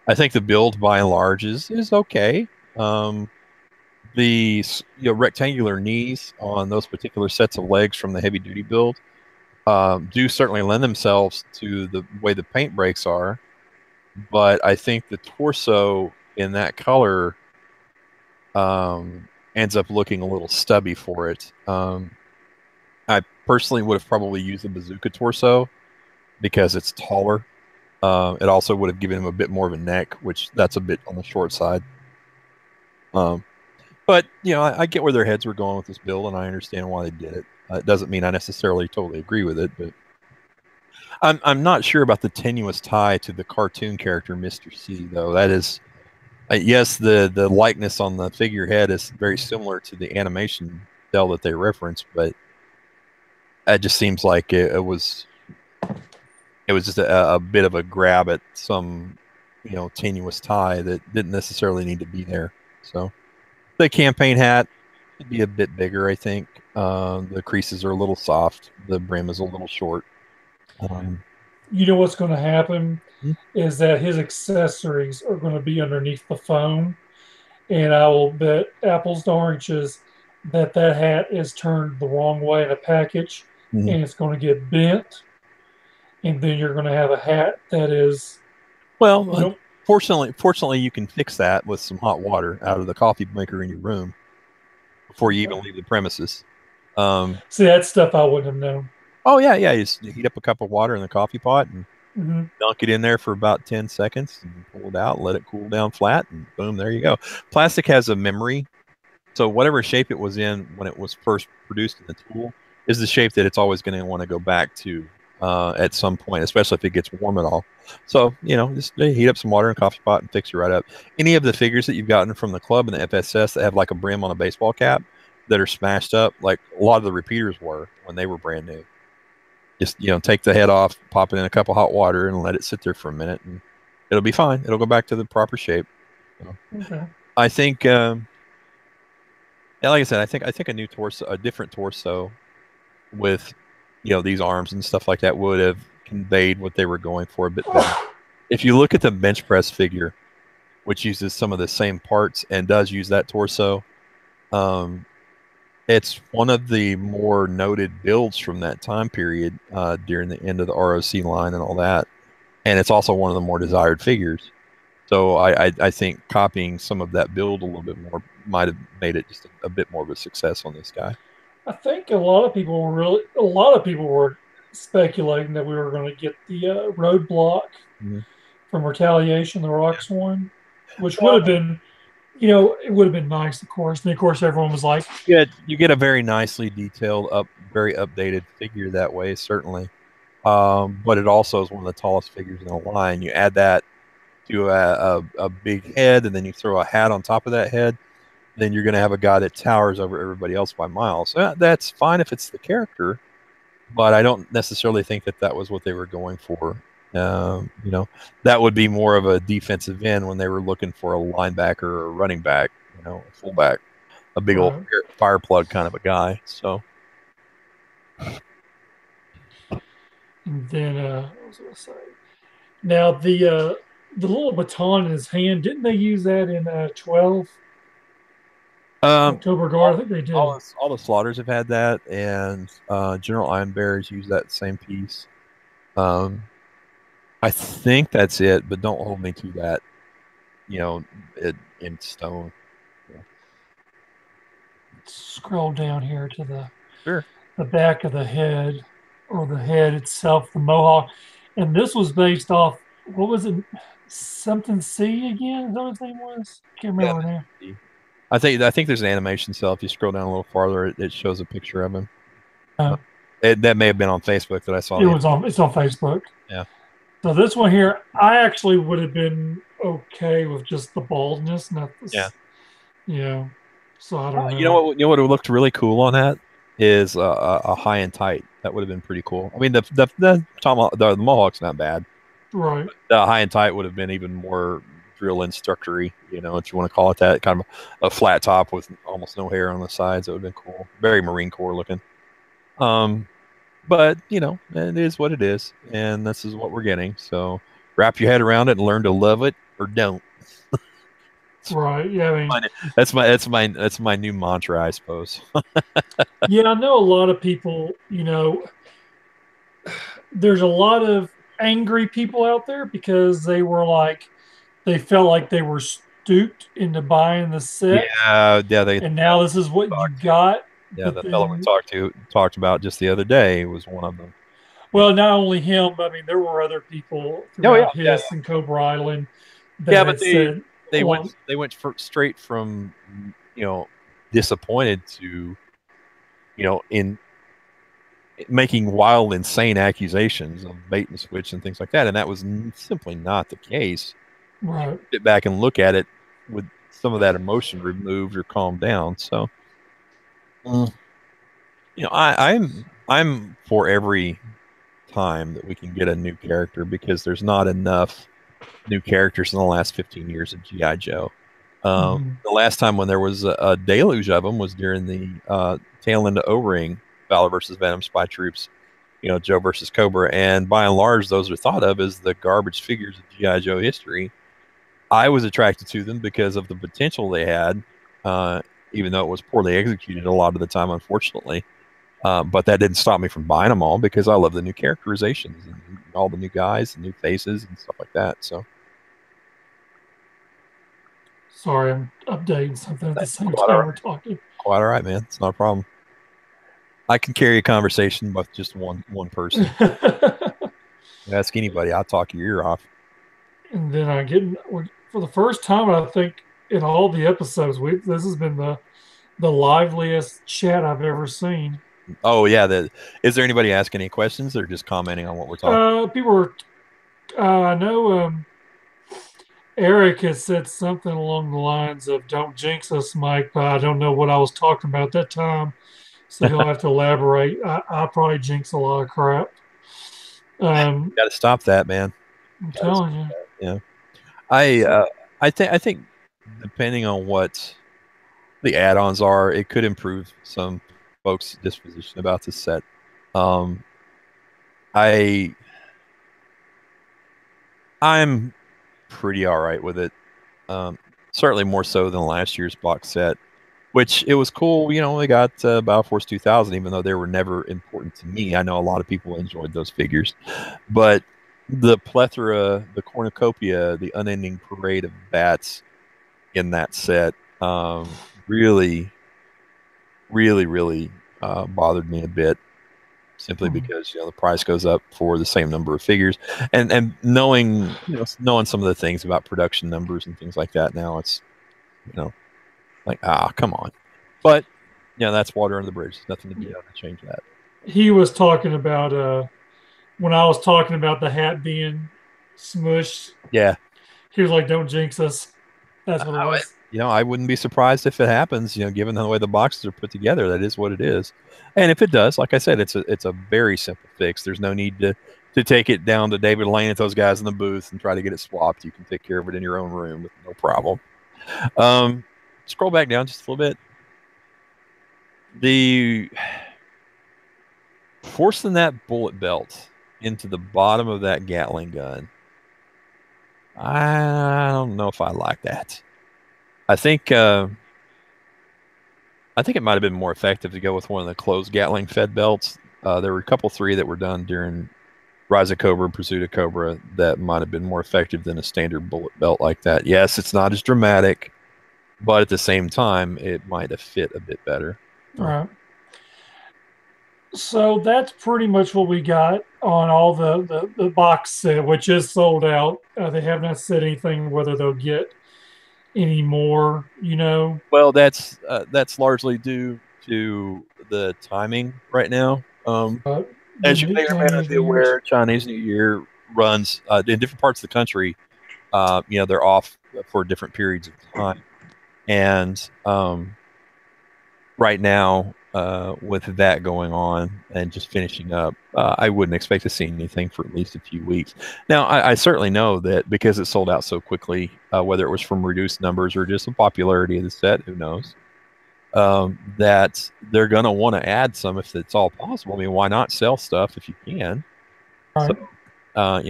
I think the build, by and large, is okay. The rectangular knees on those particular sets of legs from the heavy duty build do certainly lend themselves to the way the paint breaks are, but I think the torso in that color ends up looking a little stubby for it. I personally would have probably used the bazooka torso because it's taller. It also would have given him a bit more of a neck, which that's a bit on the short side. But I get where their heads were going with this build, and I understand why they did it. It doesn't mean I necessarily totally agree with it, but I'm not sure about the tenuous tie to the cartoon character Mr. C, though. That is, yes, the likeness on the figurehead is very similar to the animation cell that they reference, but it just seems like it was just a bit of a grab at some tenuous tie that didn't necessarily need to be there. So the campaign hat could be a bit bigger, I think. The creases are a little soft. The brim is a little short. What's going to happen is that his accessories are going to be underneath the phone, and I will bet apples to oranges that hat is turned the wrong way in a package, and it's going to get bent, and then you're going to have a hat that is fortunately you can fix that with some hot water out of the coffee maker in your room before you even leave the premises. See, that stuff I wouldn't have known. Oh yeah, yeah. You heat up a cup of water in the coffee pot and Hmm. dunk it in there for about 10 seconds and pull it out, let it cool down flat, and boom, there you go. Plastic has a memory. So whatever shape it was in when it was first produced in the tool is the shape that it's always going to want to go back to at some point, especially if it gets warm at all. So, just heat up some water in a coffee pot and fix it right up. Any of the figures that you've gotten from the club and the FSS that have like a brim on a baseball cap that are smashed up, like a lot of the repeaters were when they were brand new. Just, take the head off, pop it in a cup of hot water, and let it sit there for a minute, and it'll be fine. It'll go back to the proper shape. So, Okay. I think, yeah, like I said, I think a new torso, a different torso, with these arms and stuff like that would have conveyed what they were going for a bit better. If you look at the bench press figure, which uses some of the same parts and does use that torso, um, it's one of the more noted builds from that time period during the end of the ROC line and all that. And it's also one of the more desired figures. So I think copying some of that build a little bit more might have made it just a bit more of a success on this guy. I think a lot of people were speculating that we were going to get the roadblock Mhm. from Retaliation, the Rocks one, which would Well, have been, it would have been nice, of course. And of course, everyone was like, you get a very nicely detailed, very updated figure that way, certainly. But it also is one of the tallest figures in the line. You add that to a big head, and then you throw a hat on top of that head, then you're going to have a guy that towers over everybody else by miles. That's fine if it's the character, but I don't necessarily think that was what they were going for. That would be more of a defensive end when they were looking for a linebacker or a running back, a fullback, a big old right. fire plug kind of a guy. So, And then, what was I going to say? Now, the little baton in his hand, didn't they use that in 12 um, October Guard? I all, think they did. all the slaughters have had that, and General Iron Bears use that same piece. Um, I think that's it, but don't hold me to that. In stone. Yeah. Scroll down here to Sure. the back of the head, or the head itself, the mohawk. And this was based off, what was it? Something C again? Is that what his name was? Can't Yeah. remember now. I think there's an animation cell. If you scroll down a little farther, it shows a picture of him. Uh, That may have been on Facebook that I saw. it's on Facebook. Yeah. So this one here, I actually would have been okay with just the baldness, not Yeah. this, you know. So I don't You know know. what? You know what looked really cool on that is a high and tight. That would have been pretty cool. I mean, the Mohawk's not bad. Right. The high and tight would have been even more drill instructory. If you want to call it that, kind of a flat top with almost no hair on the sides. That would have been cool. Very Marine Corps looking. But it is what it is, and this is what we're getting. So wrap your head around it and learn to love it, or don't. Right. Yeah. I mean, That's my new mantra, I suppose. yeah, I know a lot of people, there's a lot of angry people out there because they felt like they were stooped into buying the set, Yeah. They and now this is what you talked to. got. Yeah, But the fellow we then, talked about just the other day was one of them. Yeah. well, not only him, but I mean, there were other people Oh yeah, throughout yeah, Hiss and Cobra Island yeah. that But had said, they went well, straight from disappointed to in making wild, insane accusations of bait and switch and things like that, and that was simply not the case. right, Sit back and look at it with some of that emotion removed or calmed down. So, mm, I'm for every time that we can get a new character because there's not enough new characters in the last 15 years of GI Joe. mhm, The last time when there was a deluge of them was during the tail end of O-Ring, Valor versus Venom, Spy Troops, Joe versus Cobra, and by and large, those are thought of as the garbage figures of GI Joe history. I was attracted to them because of the potential they had, even though it was poorly executed a lot of the time, unfortunately. But that didn't stop me from buying them all because I love the new characterizations and all the new guys and new faces and stuff like that. So sorry, I'm updating something at the that's same quite all time right. we're talking. Quite all right, man. It's not a problem. I can carry a conversation with just one person. Ask anybody, I'll talk your ear off. And then I get for the first time, I think in all the episodes, this has been the liveliest chat I've ever seen. Oh yeah, is there anybody asking any questions or just commenting on what we're talking? People were, I know Eric has said something along the lines of "Don't jinx us, Mike," but I don't know what I was talking about that time, so he'll have to elaborate. I probably jinx a lot of crap. Got to stop that, man. I'm telling you. Yeah, I think depending on what the add-ons are, it could improve some folks' disposition about this set. I'm pretty all right with it. Certainly more so than last year's box set, which it was cool. You know, they got Battle Force 2000, even though they were never important to me. I know a lot of people enjoyed those figures, but the plethora, the cornucopia, the unending parade of bats in that set really bothered me a bit, simply because the price goes up for the same number of figures, and knowing some of the things about production numbers and things like that. Now it's like, come on, but that's water under the bridge. There's nothing to be done to change that. He was talking about when I was talking about the hat being smushed. Yeah, he was like, "Don't jinx us." That's what it was. I wouldn't be surprised if it happens. Given the way the boxes are put together, that is what it is. And if it does, like I said, it's a very simple fix. There's no need to take it down to David Lane and those guys in the booth and try to get it swapped. You can take care of it in your own room with no problem. Scroll back down just a little bit. The forcing that bullet belt into the bottom of that Gatling gun, I don't know if I like that. I think it might have been more effective to go with one of the closed Gatling fed belts. There were a three that were done during Rise of Cobra, Pursuit of Cobra, that might have been more effective than a standard bullet belt like that. Yes, it's not as dramatic, but at the same time, it might have fit a bit better. All right. So that's pretty much what we got on all the box set, which is sold out. They have not said anything whether they'll get any more. Well, that's largely due to the timing right now. As you may or may not be aware, Chinese New Year runs in different parts of the country. They're off for different periods of time, and right now, with that going on and just finishing up, I wouldn't expect to see anything for at least a few weeks. Now, I certainly know that because it sold out so quickly, whether it was from reduced numbers or just the popularity of the set, who knows, that they're going to want to add some if it's all possible. I mean, why not sell stuff if you can? Right. So,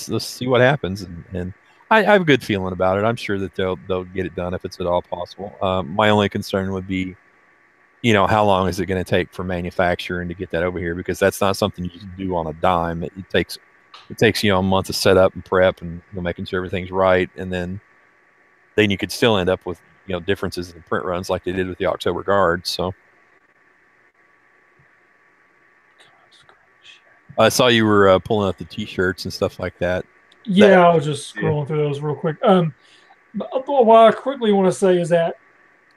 let's see what happens, and I have a good feeling about it. I'm sure that they'll get it done if it's at all possible. My only concern would be, how long is it going to take for manufacturing to get that over here? Because that's not something you can do on a dime. It takes a month to set up and prep and making sure everything's right, and then you could still end up with differences in print runs like they did with the October Guard. So I saw you were pulling up the T-shirts and stuff like that. Yeah, I was just scrolling through those real quick. But what I quickly want to say is that,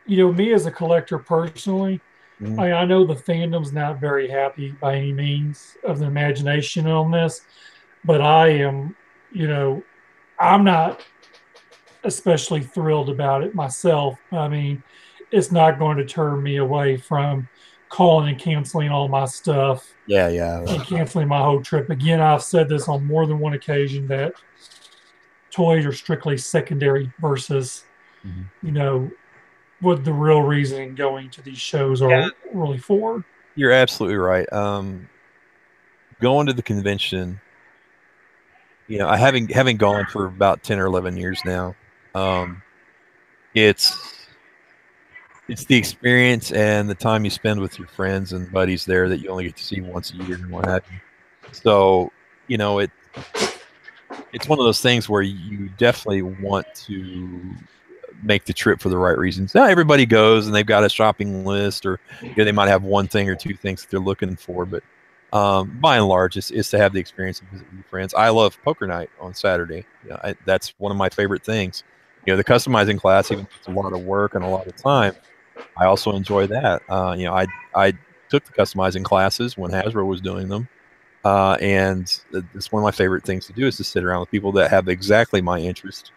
me as a collector personally, I know the fandom's not very happy by any means of the imagination on this, but I am, I'm not especially thrilled about it myself. I mean, it's not going to turn me away from calling and canceling all my stuff. Yeah. And canceling my whole trip. Again, I've said this on more than one occasion that toys are strictly secondary versus, what the real reason going to these shows are really for. You're absolutely right. Going to the convention, having gone for about 10 or 11 years now, it's the experience and the time you spend with your friends and buddies there that you only get to see once a year and what have you. So, it's one of those things where you definitely want to make the trip for the right reasons. Not everybody goes and they've got a shopping list, or they might have one thing or two things that they're looking for. But by and large, it's to have the experience of visiting your friends. I love poker night on Saturday. That's one of my favorite things. The customizing class, even though it's a lot of work and a lot of time, I also enjoy that. I took the customizing classes when Hasbro was doing them. And it's one of my favorite things to do is to sit around with people that have exactly my interest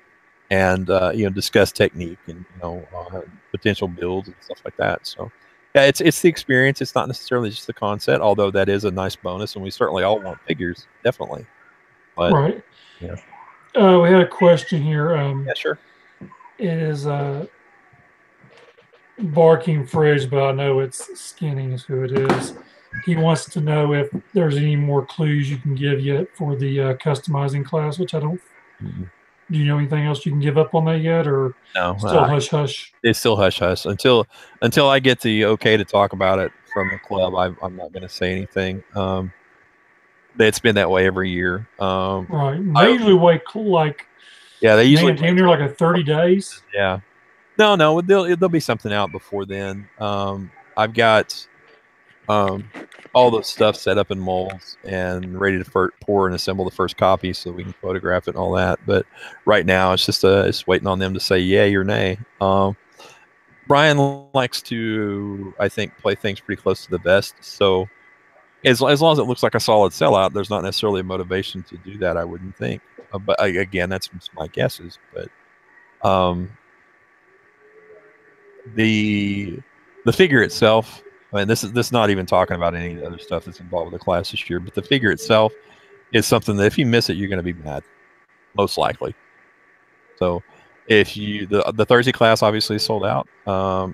and discuss technique and potential builds and stuff like that. So yeah, it's the experience. It's not necessarily just the concept, although that is a nice bonus, and we certainly all want figures, definitely. But right. Yeah. We had a question here. Yeah, sure. It is Barking Fridge, but I know it's Skinny is who it is. He wants to know if there's any more clues you can give yet for the customizing class, which I don't. Mm-hmm. Do you know anything else you can give up on that yet, or no? Still hush hush. It's still hush hush until I get the okay to talk about it from the club. I'm not going to say anything. It's been that way every year. Right. They usually wait they usually damn near like a 30 days. Yeah. No, there'll be something out before then. I've got all the stuff set up in molds and ready to pour and assemble the first copy so we can photograph it and all that. But right now it's just it's waiting on them to say yay or nay. Brian likes to, I think, play things pretty close to the vest. So as long as it looks like a solid sellout, there's not necessarily a motivation to do that, I wouldn't think. But again, that's my guesses. But the figure itself, I mean, this is not even talking about any of the other stuff that's involved with the class this year, but the figure itself is something that if you miss it, you're going to be mad, most likely. So if you, the Thursday class obviously is sold out.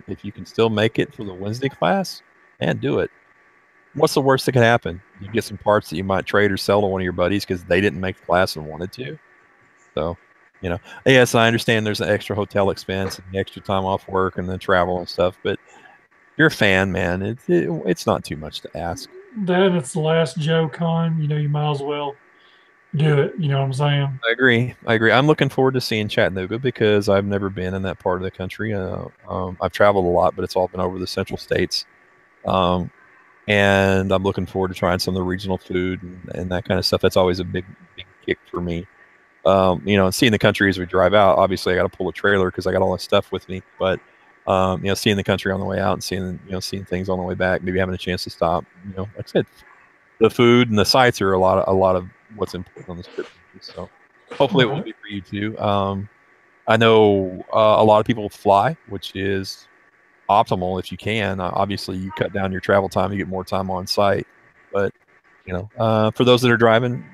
If you can still make it for the Wednesday class, and do it. What's the worst that could happen? You get some parts that you might trade or sell to one of your buddies because they didn't make the class and wanted to. So, yes, I understand there's an extra hotel expense and the extra time off work and the travel and stuff, but you're a fan, man. It's not too much to ask. That it's the last Joe Con, you might as well do it. You know what I'm saying? I agree. I'm looking forward to seeing Chattanooga because I've never been in that part of the country. I've traveled a lot, but it's all been over the central states. And I'm looking forward to trying some of the regional food and that kind of stuff. That's always a big kick for me. And seeing the country as we drive out. Obviously, I got to pull a trailer because I got all that stuff with me. But seeing the country on the way out and seeing things on the way back, maybe having a chance to stop. Like I said, the food and the sights are a lot of what's important on this trip. So hopefully it will be for you too. I know a lot of people fly, which is optimal if you can. Obviously, you cut down your travel time, you get more time on site. But for those that are driving,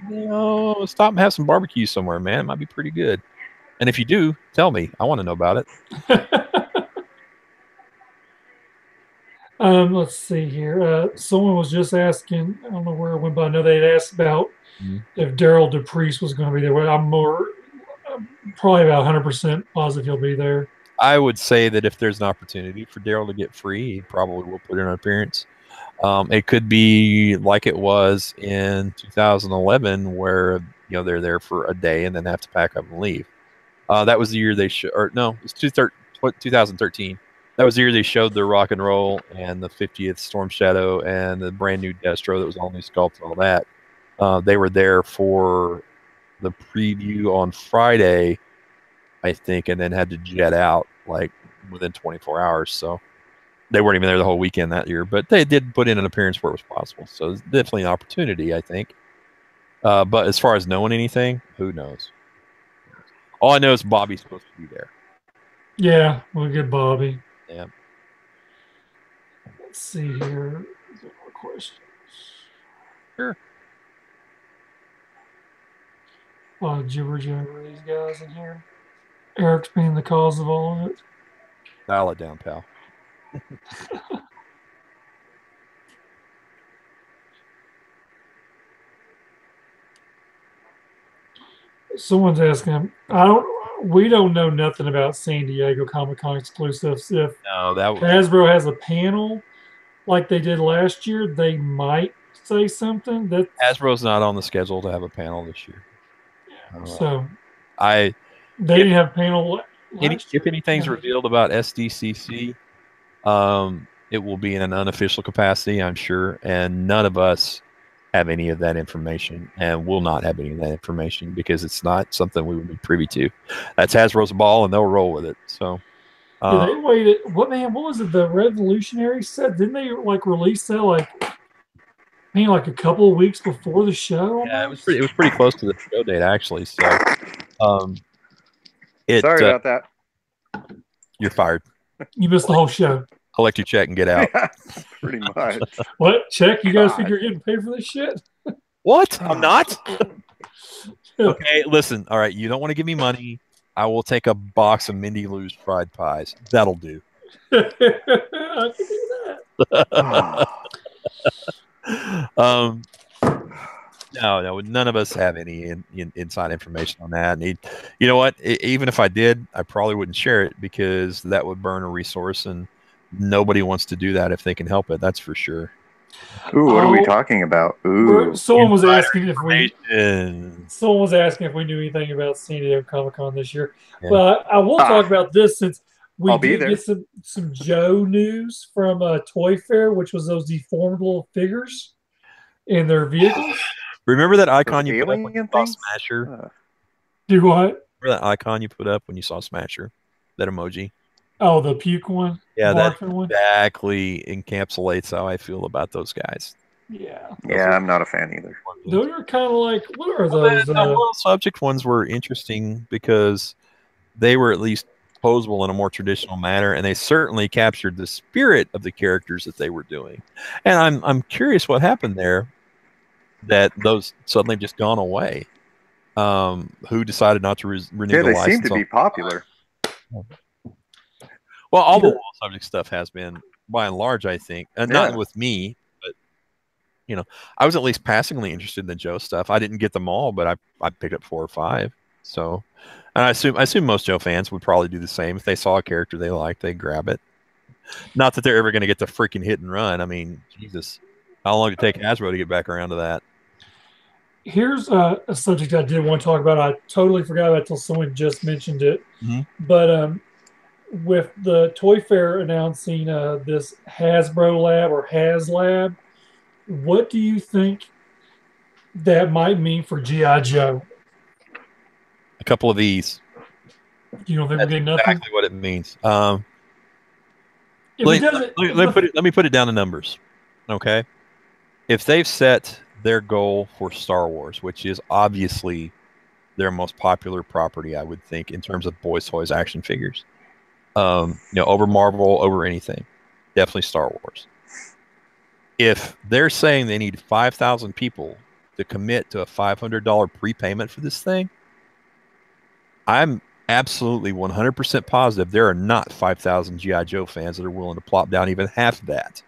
stop and have some barbecue somewhere, man. It might be pretty good. And if you do, tell me. I want to know about it. Let's see here. Someone was just asking, I don't know where it went, but I know they'd asked about if Daryl DePriest was going to be there. Well, I'm probably about 100% positive he'll be there. I would say that if there's an opportunity for Daryl to get free, he probably will put in an appearance. It could be like it was in 2011 where, they're there for a day and then have to pack up and leave. That was the year they it's 2013. That was the year they showed the Rock and Roll and the 50th Storm Shadow and the brand new Destro that was all new sculpt and all that. They were there for the preview on Friday, I think, and then had to jet out like within 24 hours. So they weren't even there the whole weekend that year, but they did put in an appearance where it was possible. So it's definitely an opportunity, I think. But as far as knowing anything, who knows? All I know is Bobby's supposed to be there. Yeah, we'll get Bobby. Yeah. Let's see here. Is there more questions? Sure. A lot of gibberish over these guys in here. Eric's being the cause of all of it. Dial it down, pal. Someone's asking, we don't know nothing about San Diego Comic-Con exclusives. If Hasbro has a panel like they did last year, they might say something. That Hasbro's not on the schedule to have a panel this year. So they didn't have a panel last year. If anything's revealed about SDCC, it will be in an unofficial capacity, I'm sure, and none of us have any of that information and will not have any of that information because it's not something we would be privy to. That's Hasbro's ball, and they'll roll with it. So, yeah, they waited. What was it? The Revolutionary set? Didn't they like release that like a couple of weeks before the show? Yeah, it was pretty close to the show date actually. So, Sorry about that. You're fired. You missed the whole show. Collect your check and get out. Yeah, pretty much. What check? You guys think you're getting paid for this shit? What? I'm not. Okay, listen. All right, you don't want to give me money. I will take a box of Mindy Lou's fried pies. That'll do. I can do that. No, none of us have any inside information on that. And you know what? Even if I did, I probably wouldn't share it because that would burn a resource, and nobody wants to do that if they can help it. That's for sure. Ooh, what are we talking about? Ooh, someone was asking if we knew anything about San Diego Comic-Con this year. Yeah. Well, I will talk about this since we did get some Joe news from Toy Fair, which was those deformed little figures in their vehicles. Remember that icon you put up when you saw Smasher? Do what? Remember that icon you put up when you saw Smasher? That emoji? Oh, the puke one? Yeah, that exactly encapsulates how I feel about those guys. Yeah. Yeah, I'm not a fan either. Those are kind of like, what are those? The subject ones were interesting because they were at least posable in a more traditional manner, and they certainly captured the spirit of the characters that they were doing. And I'm curious what happened there that those suddenly just gone away. Who decided not to renew the license? Yeah, they seem to be popular. Well, all the wall subject stuff has been, by and large, I think, and not with me, but I was at least passingly interested in the Joe stuff. I didn't get them all, but I picked up 4 or 5. So, and I assume most Joe fans would probably do the same. If they saw a character they liked, they grab it. Not that they're ever going to get the freaking hit and run. I mean, Jesus, how long did it take Hasbro to get back around to that? Here's a subject I did want to talk about. I totally forgot about it until someone just mentioned it. Mm-hmm. But with the Toy Fair announcing this Hasbro Lab or HasLab, what do you think that might mean for G.I. Joe? A couple of these. You don't think we're getting nothing? Exactly what it means. Let me put it down to numbers. Okay. If they've set their goal for Star Wars, which is obviously their most popular property, I would think, in terms of boys' toys action figures, over Marvel, over anything, definitely Star Wars. If they're saying they need 5,000 people to commit to a $500 prepayment for this thing, I'm absolutely 100% positive there are not 5,000 G.I. Joe fans that are willing to plop down even half that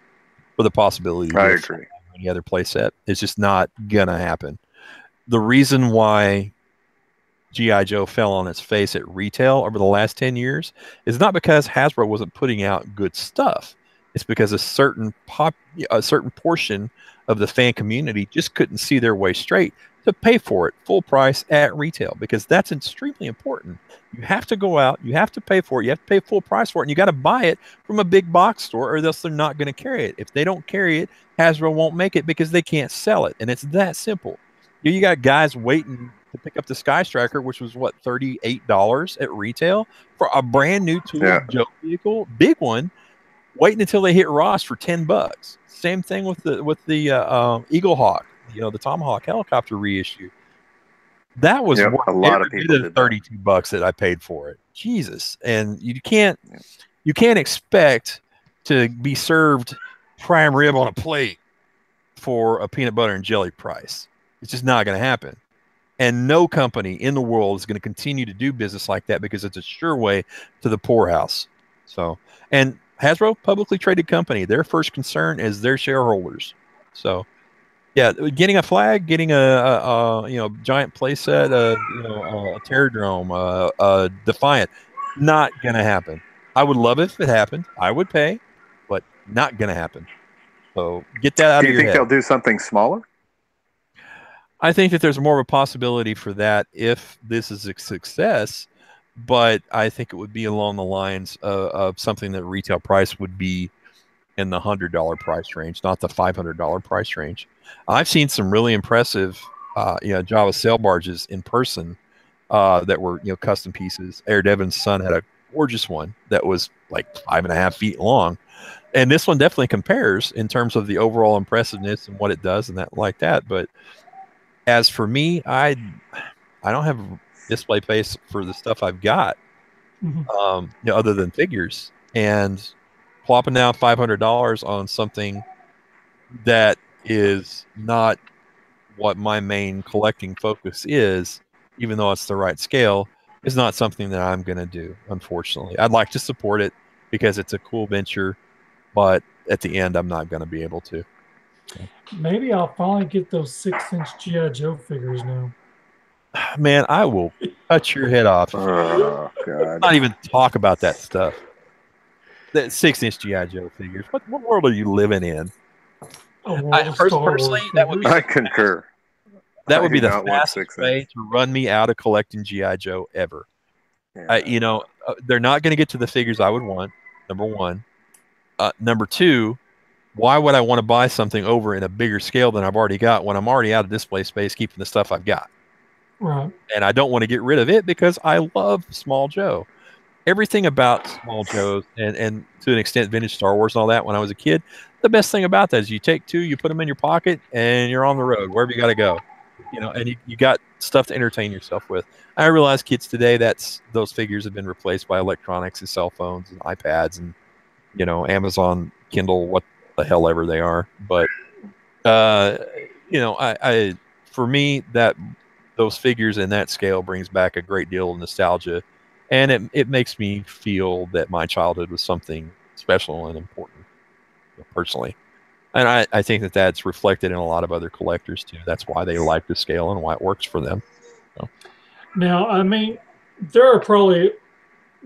for the possibility. I agree. Any other play set. It's just not gonna happen. The reason why G.I. Joe fell on its face at retail over the last 10 years is not because Hasbro wasn't putting out good stuff. It's because a certain portion of the fan community just couldn't see their way straight to pay for it full price at retail, because that's extremely important. You have to go out, you have to pay for it, you have to pay full price for it, and you got to buy it from a big box store, or else they're not going to carry it. If they don't carry it, Hasbro won't make it because they can't sell it, and it's that simple. You got guys waiting to pick up the Sky Striker, which was what, $38 at retail for a brand new tool Joe vehicle, big one, waiting until they hit Ross for $10. Same thing with the Eagle Hawk, the Tomahawk helicopter reissue. That was worth a lot of people did $32 that I paid for it. Jesus, and you can't expect to be served prime rib on a plate for a peanut butter and jelly price. It's just not going to happen. And no company in the world is going to continue to do business like that because it's a sure way to the poorhouse. So, and Hasbro, publicly traded company, their first concern is their shareholders. So, yeah, getting a flag, getting a giant playset, a Terradrome, a Defiant, not going to happen. I would love it if it happened. I would pay, but not going to happen. So get that out of your head. Do you think they'll do something smaller? I think that there's more of a possibility for that if this is a success but I think it would be along the lines of something that retail price would be in the $100 price range, not the $500 price range. I've seen some really impressive, Java sail barges in person that were, custom pieces. Air Devon's son had a gorgeous one that was like 5.5 feet long, and this one definitely compares in terms of the overall impressiveness and what it does and that like that. But as for me, I don't have display space for the stuff I've got, other than figures, and plopping down $500 on something that is not what my main collecting focus is, even though it's the right scale, is not something that I'm going to do, unfortunately. I'd like to support it because it's a cool venture, but at the end, I'm not going to be able to. Maybe I'll finally get those 6-inch G.I. Joe figures now. Man, I will cut your head off. Oh, God. Not even talk about that stuff. That 6-inch G.I. Joe figures. What world are you living in? Personally, that would be. I concur. That would be the fastest way to run me out of collecting G.I. Joe ever. Yeah. They're not going to get to the figures I would want, number one. Number two, why would I want to buy something over in a bigger scale than I've already got when I'm already out of display space keeping the stuff I've got? Right. And I don't want to get rid of it because I love Small Joe. Everything about Small Joe's and to an extent vintage Star Wars and all that when I was a kid, the best thing about that is you take two, you put them in your pocket, and you're on the road, wherever you got to go. And you got stuff to entertain yourself with. I realize kids today, those figures have been replaced by electronics and cell phones and iPads and, Amazon Kindle, what the hell ever they are. But, for me, those figures in that scale brings back a great deal of nostalgia. And it makes me feel that my childhood was something special and important, personally. And I think that's reflected in a lot of other collectors, too. That's why they like the scale and why it works for them. So. Now, I mean, there are probably,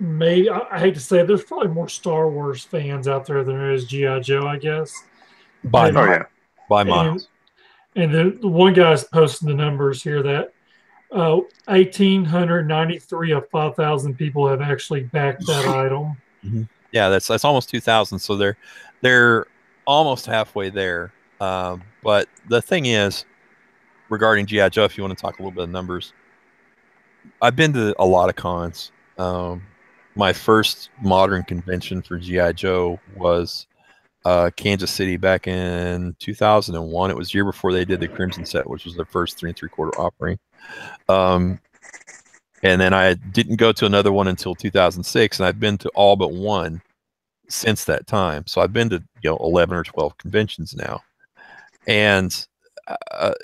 I hate to say it, there's probably more Star Wars fans out there than there is G.I. Joe, I guess. By miles. And the one guy's posting the numbers here that 1,893 of 5,000 people have actually backed that item. Mm-hmm. Yeah, that's almost 2,000. So they're almost halfway there. But the thing is, regarding G.I. Joe, if you want to talk a little bit of numbers, I've been to a lot of cons. My first modern convention for G.I. Joe was Kansas City back in 2001. It was the year before they did the Crimson set, which was their first 3 3/4 offering. And then I didn't go to another one until 2006, and I've been to all but one since that time. So I've been to 11 or 12 conventions now, and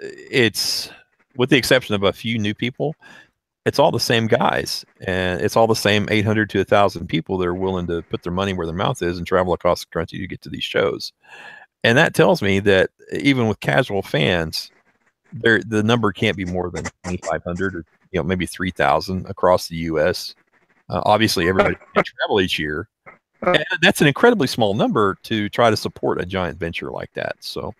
it's, with the exception of a few new people, it's all the same guys, and it's all the same 800 to 1,000 people that are willing to put their money where their mouth is and travel across the country to get to these shows. And that tells me that even with casual fans, the number can't be more than 2,500 or maybe 3,000 across the U.S. Obviously, everybody can travel each year. And that's an incredibly small number to try to support a giant venture like that. So,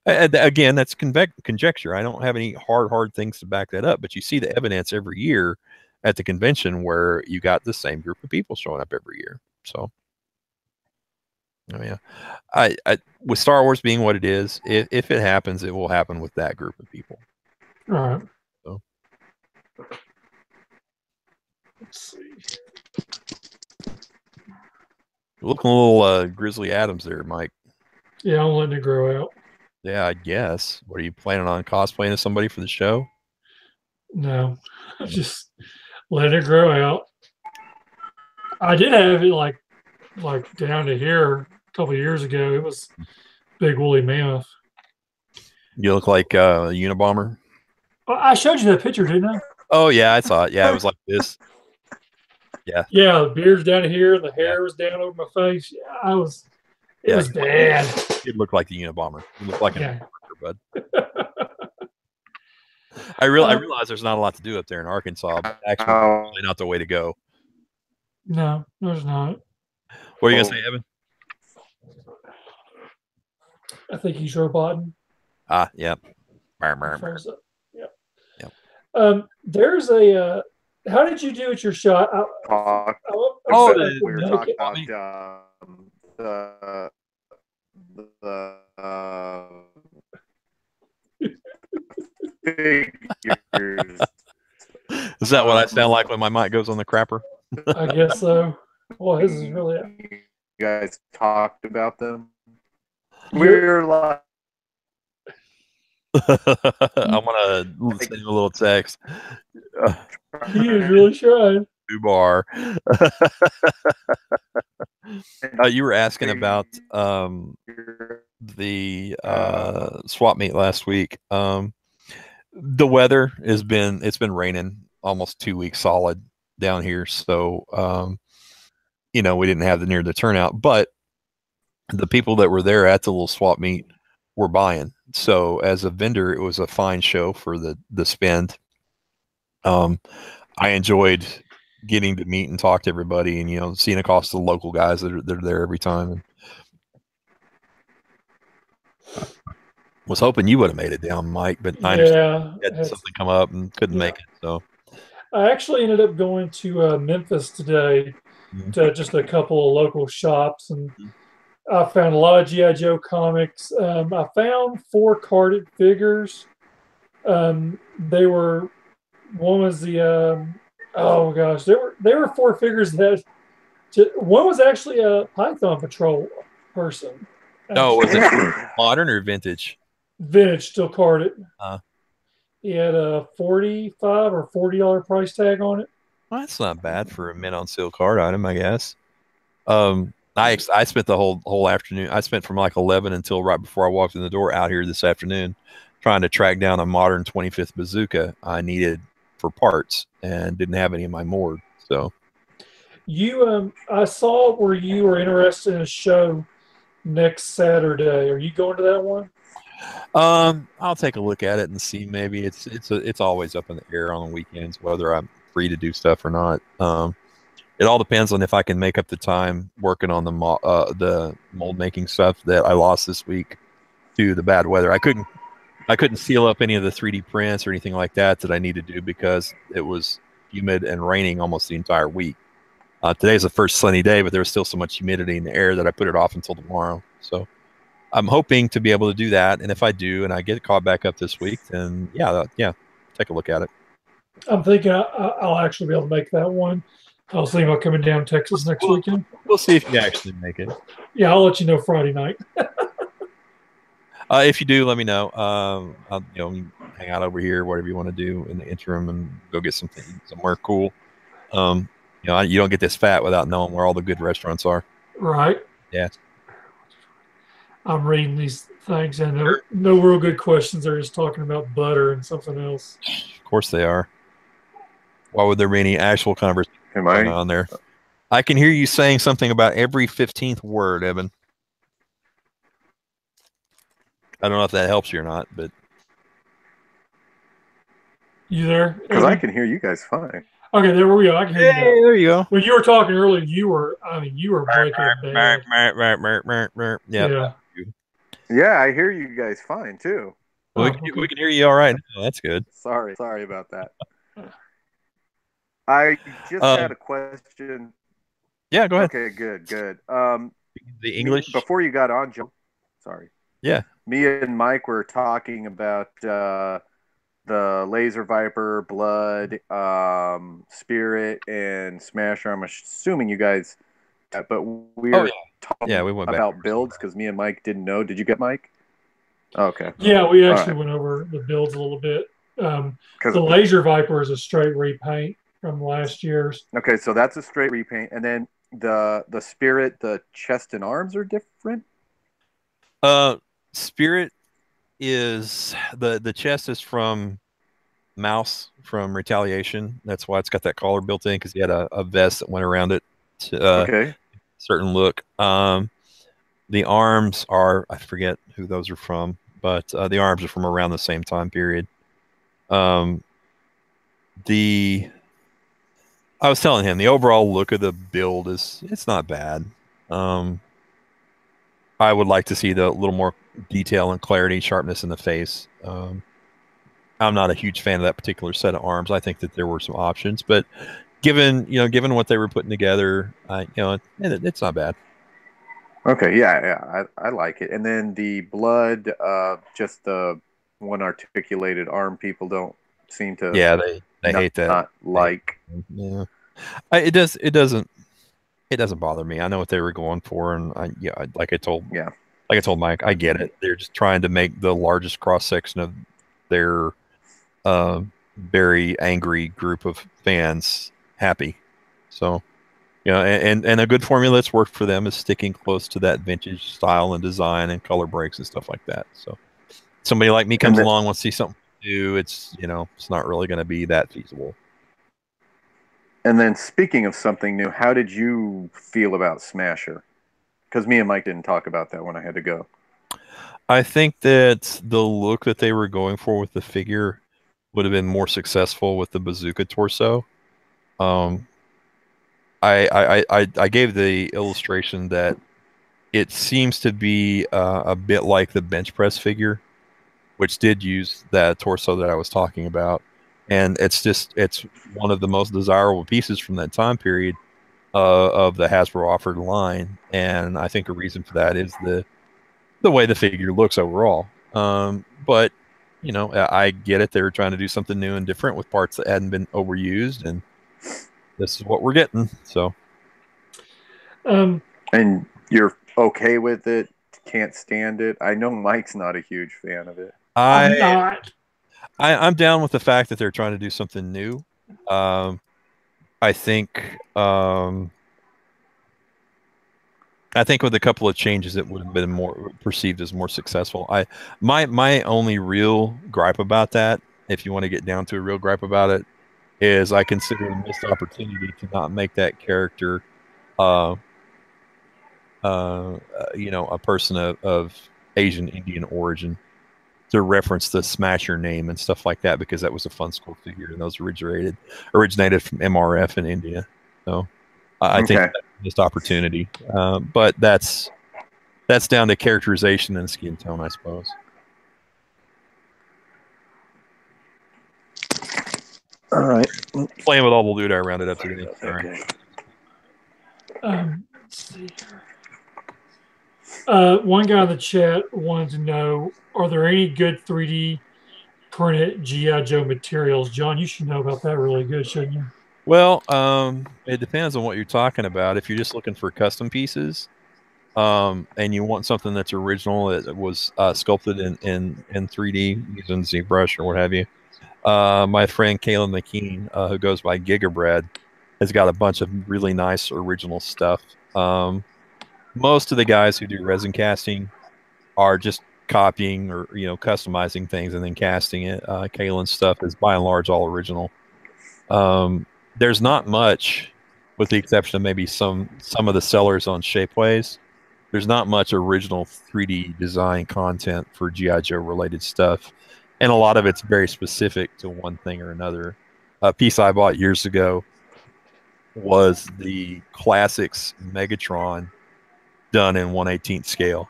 again, that's conjecture. I don't have any hard things to back that up. But you see the evidence every year at the convention where you got the same group of people showing up every year. So, I with Star Wars being what it is, if it happens, it will happen with that group of people. All right. So. Let's see. You're looking a little Grizzly Adams there, Mike. Yeah, I'm letting it grow out. Yeah, I guess. What, are you planning on cosplaying as somebody for the show? No, just let it grow out. I did have it like down to here a couple of years ago. It was big woolly mammoth. You look like a Unabomber. Well, I showed you that picture, didn't I? Oh yeah, I saw it. Yeah, it was like this. Yeah. Yeah, the beard's down here, and the hair was down over my face. Yeah, it was bad. It looked like the Unabomber. You look like an bud. I realize there's not a lot to do up there in Arkansas, but actually, probably not the way to go. No, there's not. What are you gonna say, Evan? I think he's roboting. Yep. Yep. There's a How did you do at your shot? Talk. Oh, We were talking about the figures. Is that what I sound like when my mic goes on the crapper? I guess so. Well, this is really. You guys talked about them. We're like. I want to send you a little text. He is really trying. Bar. You were asking about the swap meet last week. The weather it's been raining almost 2 weeks solid down here, so we didn't have near the turnout, but the people that were there at the little swap meet were buying. So as a vendor, it was a fine show for the spend. I enjoyed getting to meet and talk to everybody, and seeing across the local guys that are there every time. Was hoping you would have made it down, Mike, but I understand you had something come up and couldn't make it. So I actually ended up going to Memphis today to just a couple of local shops, and I found a lot of G.I. Joe comics. I found 4 carded figures. One was the oh gosh, there were 4 figures that one was actually a Python Patrol person. Oh, was it modern or vintage? Vintage, still carded. He had a $45 or $40 price tag on it. Well, that's not bad for a mint on sale card item, I guess. I spent the whole afternoon. I spent from like 11 until right before I walked in the door out here this afternoon, trying to track down a modern 25th bazooka I needed for parts and didn't have any in my morgue. So I saw where you were interested in a show next Saturday. Are you going to that one? I'll take a look at it and see. Maybe it's always up in the air on the weekends whether I'm free to do stuff or not. It all depends on if I can make up the time working on the mold making stuff that I lost this week to the bad weather. I couldn't seal up any of the 3D prints or anything like that I need to do because it was humid and raining almost the entire week. Today's the first sunny day, but there was still so much humidity in the air that I put it off until tomorrow. So I'm hoping to be able to do that. And if I do, and I get caught back up this week, then yeah, take a look at it. I'm thinking I'll actually be able to make that one. I was thinking about coming down to Texas next weekend. We'll see if you actually make it. Yeah, I'll let you know Friday night. If you do, let me know. I'll hang out over here, whatever you want to do in the interim, and go get something somewhere cool. You don't get this fat without knowing where all the good restaurants are. Right. Yeah. I'm reading these things, and no real good questions. They're just talking about butter and something else. Of course they are. Why would there be any actual conversation on there? I can hear you saying something about every 15th word, Evan. I don't know if that helps you or not, but you there? Because I can hear you guys fine. Okay, there we go. I can hear you. There you go. When you were talking earlier, you were breaking bad. Yeah, I hear you guys fine too. We can hear you all right now. That's good. Sorry about that. I just had a question. Yeah, go ahead. Okay, good. The English before you got on, Joe. Sorry. Yeah. Me and Mike were talking about the Laser Viper, Blood, Spirit, and Smasher. I'm assuming you guys, but we were talking we went about builds because me and Mike didn't know. Did you get Mike? Okay. Yeah, we actually went over the builds a little bit. The Laser Viper is a straight repaint from last year's. Okay, so that's a straight repaint, and then the Spirit, the chest and arms are different. Spirit is the chest is from Mouse from Retaliation. That's why it's got that collar built in because he had a vest that went around it. To, certain look. The arms are, I forget who those are from, but the arms are from around the same time period. I was telling him the overall look of the build it's not bad. I would like to see the little more detail and clarity, sharpness in the face. I'm not a huge fan of that particular set of arms. I think that there were some options, but given what they were putting together, it's not bad. Okay, yeah, I like it. And then the blood, just the one articulated arm, people don't seem to Yeah, they hate that. not like. Yeah, it doesn't bother me. I know what they were going for, and like I told Mike, I get it. They're just trying to make the largest cross section of their very angry group of fans happy. So, and a good formula that's worked for them is sticking close to that vintage style and design and color breaks and stuff like that. So, somebody like me comes along, wants to see something new. It's not really going to be that feasible. And then, speaking of something new, how did you feel about Smasher? Because me and Mike didn't talk about that when I had to go. I think that the look that they were going for with the figure would have been more successful with the bazooka torso. I gave the illustration that it seems to be a bit like the bench press figure, which did use that torso that I was talking about, and it's one of the most desirable pieces from that time period of the Hasbro offered line, and I think a reason for that is the way the figure looks overall. But I get it. They were trying to do something new and different with parts that hadn't been overused, and this is what we're getting. So, and you're okay with it? Can't stand it? I know Mike's not a huge fan of it. I'm not. I'm down with the fact that they're trying to do something new. I think with a couple of changes, it would have been more perceived as more successful. My only real gripe about that, if you want to get down to a real gripe about it, is I consider a missed opportunity to not make that character, a person of Asian Indian origin, to reference the Smasher name and stuff like that, because that was a Fun School figure, and those originated from MRF in India. So I think that's a missed opportunity, but that's down to characterization and skin tone, I suppose. All right. Playing with all the loot, I rounded up today. Okay. Let's see here. One guy in the chat wanted to know, are there any good 3D printed G.I. Joe materials? John, you should know about that really good, shouldn't you? Well, it depends on what you're talking about. If you're just looking for custom pieces, and you want something that's original, that was sculpted in 3D using ZBrush or what have you, my friend Kayla McKean, who goes by Gigabrad, has got a bunch of really nice original stuff. Most of the guys who do resin casting are just copying or customizing things and then casting it. Kaylin's stuff is by and large all original. There's not much, with the exception of maybe some of the sellers on Shapeways. There's not much original 3D design content for G.I. Joe related stuff, and a lot of it's very specific to one thing or another. A piece I bought years ago was the Classics Megatron done in 1/18 scale,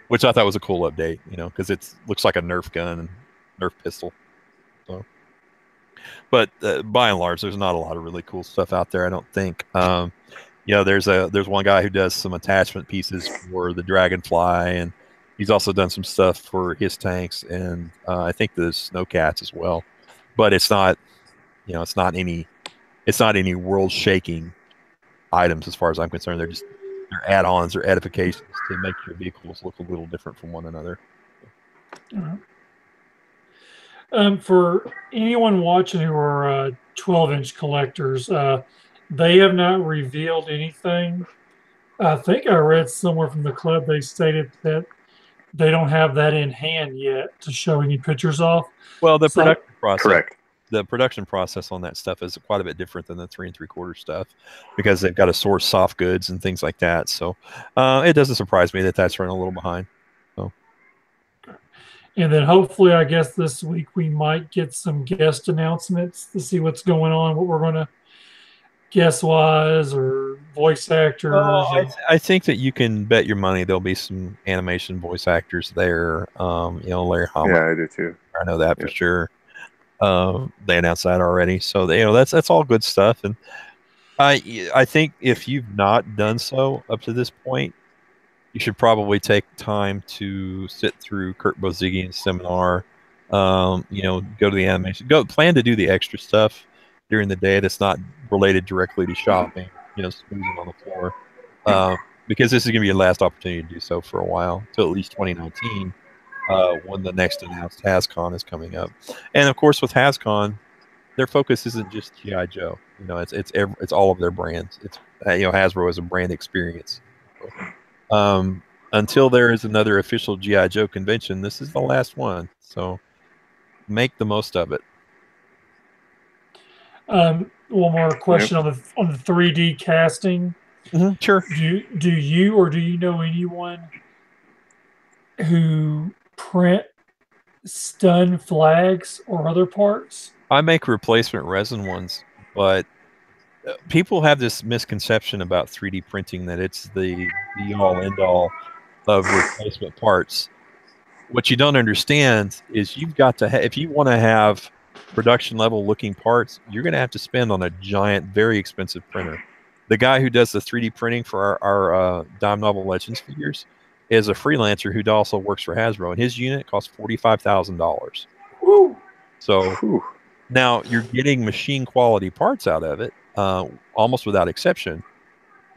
which I thought was a cool update, because it looks like a Nerf gun and Nerf pistol. So, but by and large, there's not a lot of really cool stuff out there, I don't think. There's one guy who does some attachment pieces for the Dragonfly, and he's also done some stuff for his tanks, and I think the Snowcats as well. But it's not, it's not any world-shaking items as far as I'm concerned. They're add-ons or edifications to make your vehicles look a little different from one another. For anyone watching who are 12-inch collectors, they have not revealed anything. I think I read somewhere from the club they stated that they don't have that in hand yet to show any pictures off. Well, production process. Correct. The production process on that stuff is quite a bit different than the 3 3/4 stuff, because they've got to source soft goods and things like that. So it doesn't surprise me that that's running a little behind. So, and then hopefully, I guess this week we might get some guest announcements to see what's going on, what we're going to guest-wise or voice actors. I think that you can bet your money there'll be some animation voice actors there. Larry Hama. Yeah, I do too. I know that for sure. They announced that already, so that's all good stuff. And I think if you've not done so up to this point, you should probably take time to sit through Kurt Bozigian's seminar. Go to the animation. Go plan to do the extra stuff during the day that's not related directly to shopping. Snoozing on the floor, because this is going to be your last opportunity to do so for a while, till at least 2019, when the next announced HasCon is coming up. And of course, with HasCon, their focus isn't just GI Joe. It's all of their brands. It's Hasbro is a brand experience. Until there is another official GI Joe convention, this is the last one. So make the most of it. One more question on the 3D casting. Mm-hmm, sure. Do you or do you know anyone who print stun flags or other parts? I make replacement resin ones, but people have this misconception about 3D printing that it's the be-all, end-all of replacement parts. What you don't understand is you've got to if you want to have production level looking parts, you're going to have to spend on a giant, very expensive printer. The guy who does the 3D printing for our Dime Novel Legends figures is a freelancer who also works for Hasbro, and his unit costs $45,000. So now you're getting machine quality parts out of it, almost without exception.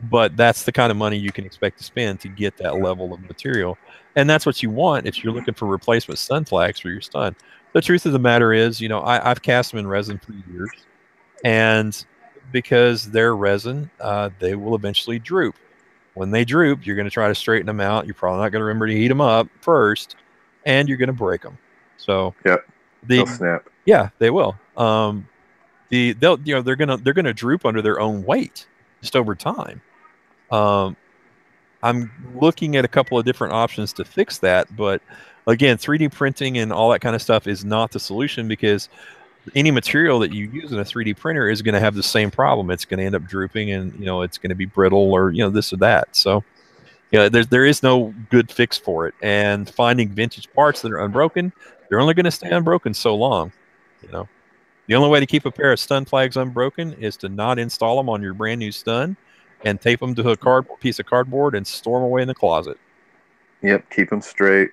But that's the kind of money you can expect to spend to get that level of material. And that's what you want if you're looking for replacement stun flags for your stun. The truth of the matter is, I've cast them in resin for years. And because they're resin, they will eventually droop. When they droop, you're going to try to straighten them out. You're probably not going to remember to heat them up first, and you're going to break them. So they'll snap. Yeah, they will. They're gonna droop under their own weight just over time. I'm looking at a couple of different options to fix that, but again, 3D printing and all that kind of stuff is not the solution, because any material that you use in a 3D printer is going to have the same problem. It's going to end up drooping, and it's going to be brittle, or this or that. So there is no good fix for it. And finding vintage parts that are unbroken, they're only going to stay unbroken so long. The only way to keep a pair of stun flags unbroken is to not install them on your brand new stun and tape them to a piece of cardboard and store them away in the closet. Yep, keep them straight,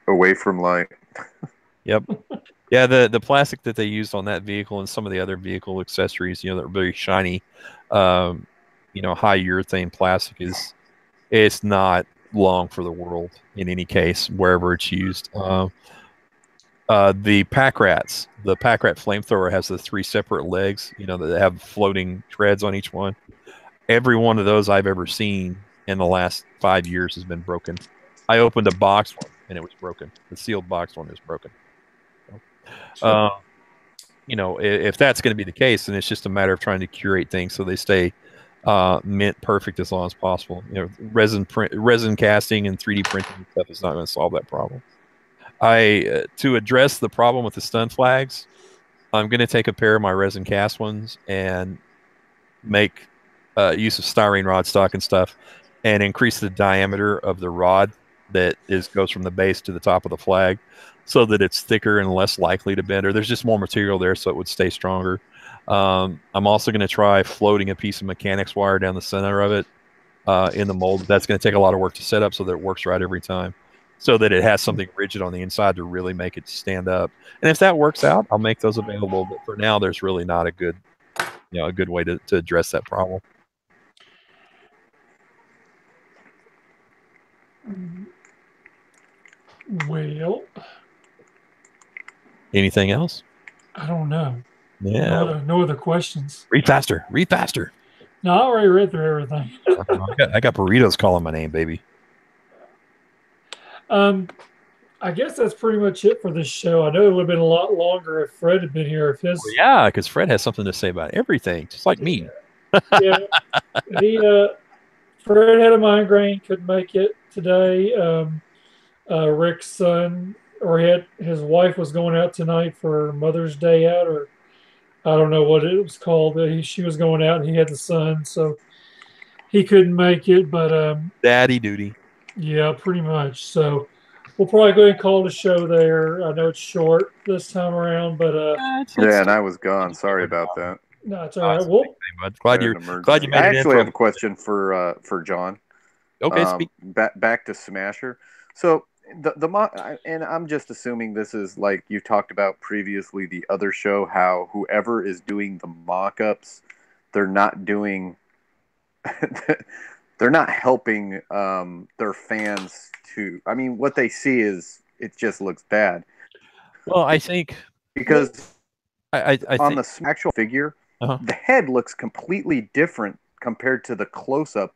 away from light. Yep. Yeah, the plastic that they used on that vehicle and some of the other vehicle accessories, that are very shiny, high urethane plastic it's not long for the world in any case, wherever it's used. The pack rats, the pack rat flamethrower has the 3 separate legs, that have floating treads on each one. Every one of those I've ever seen in the last 5 years has been broken. I opened a box one and it was broken. The sealed box one is broken. If that's going to be the case, then it's just a matter of trying to curate things so they stay mint perfect as long as possible. Resin casting and 3D printing stuff is not going to solve that problem. To address the problem with the stun flags, I'm going to take a pair of my resin cast ones and make use of styrene rod stock and stuff, and increase the diameter of the rod that goes from the base to the top of the flag, so that it's thicker and less likely to bend, or there's just more material there so it would stay stronger. I'm also going to try floating a piece of mechanics wire down the center of it in the mold. That's going to take a lot of work to set up so that it works right every time, so that it has something rigid on the inside to really make it stand up. And if that works out, I'll make those available. But for now, there's really not a good way to address that problem. Well, anything else? I don't know. Yeah. No other questions. Read faster. Read faster. No, I already read through everything. I got burritos calling my name, baby. I guess that's pretty much it for this show. I know it would have been a lot longer if Fred had been here. Yeah, because Fred has something to say about everything, just like me. Yeah, Fred had a migraine, couldn't make it today. Rick's son, his wife was going out tonight for Mother's Day out, or I don't know what it was called. She was going out, and he had the son, so he couldn't make it. But daddy duty. Yeah, pretty much. So we'll probably go ahead and call the show there. I know it's short this time around, but Yeah, and I was gone. Sorry about that. no, it's all right. Well, glad I you had an emergency. glad you made I it in actually for have a question for John. Okay, speak. Back to Smasher. So and I'm just assuming this is like you talked about previously the other show, how whoever is doing the mock-ups, they're not doing they're not helping their fans to. I mean, what they see is it just looks bad. Well, I think because I on think the actual figure, the head looks completely different compared to the close-up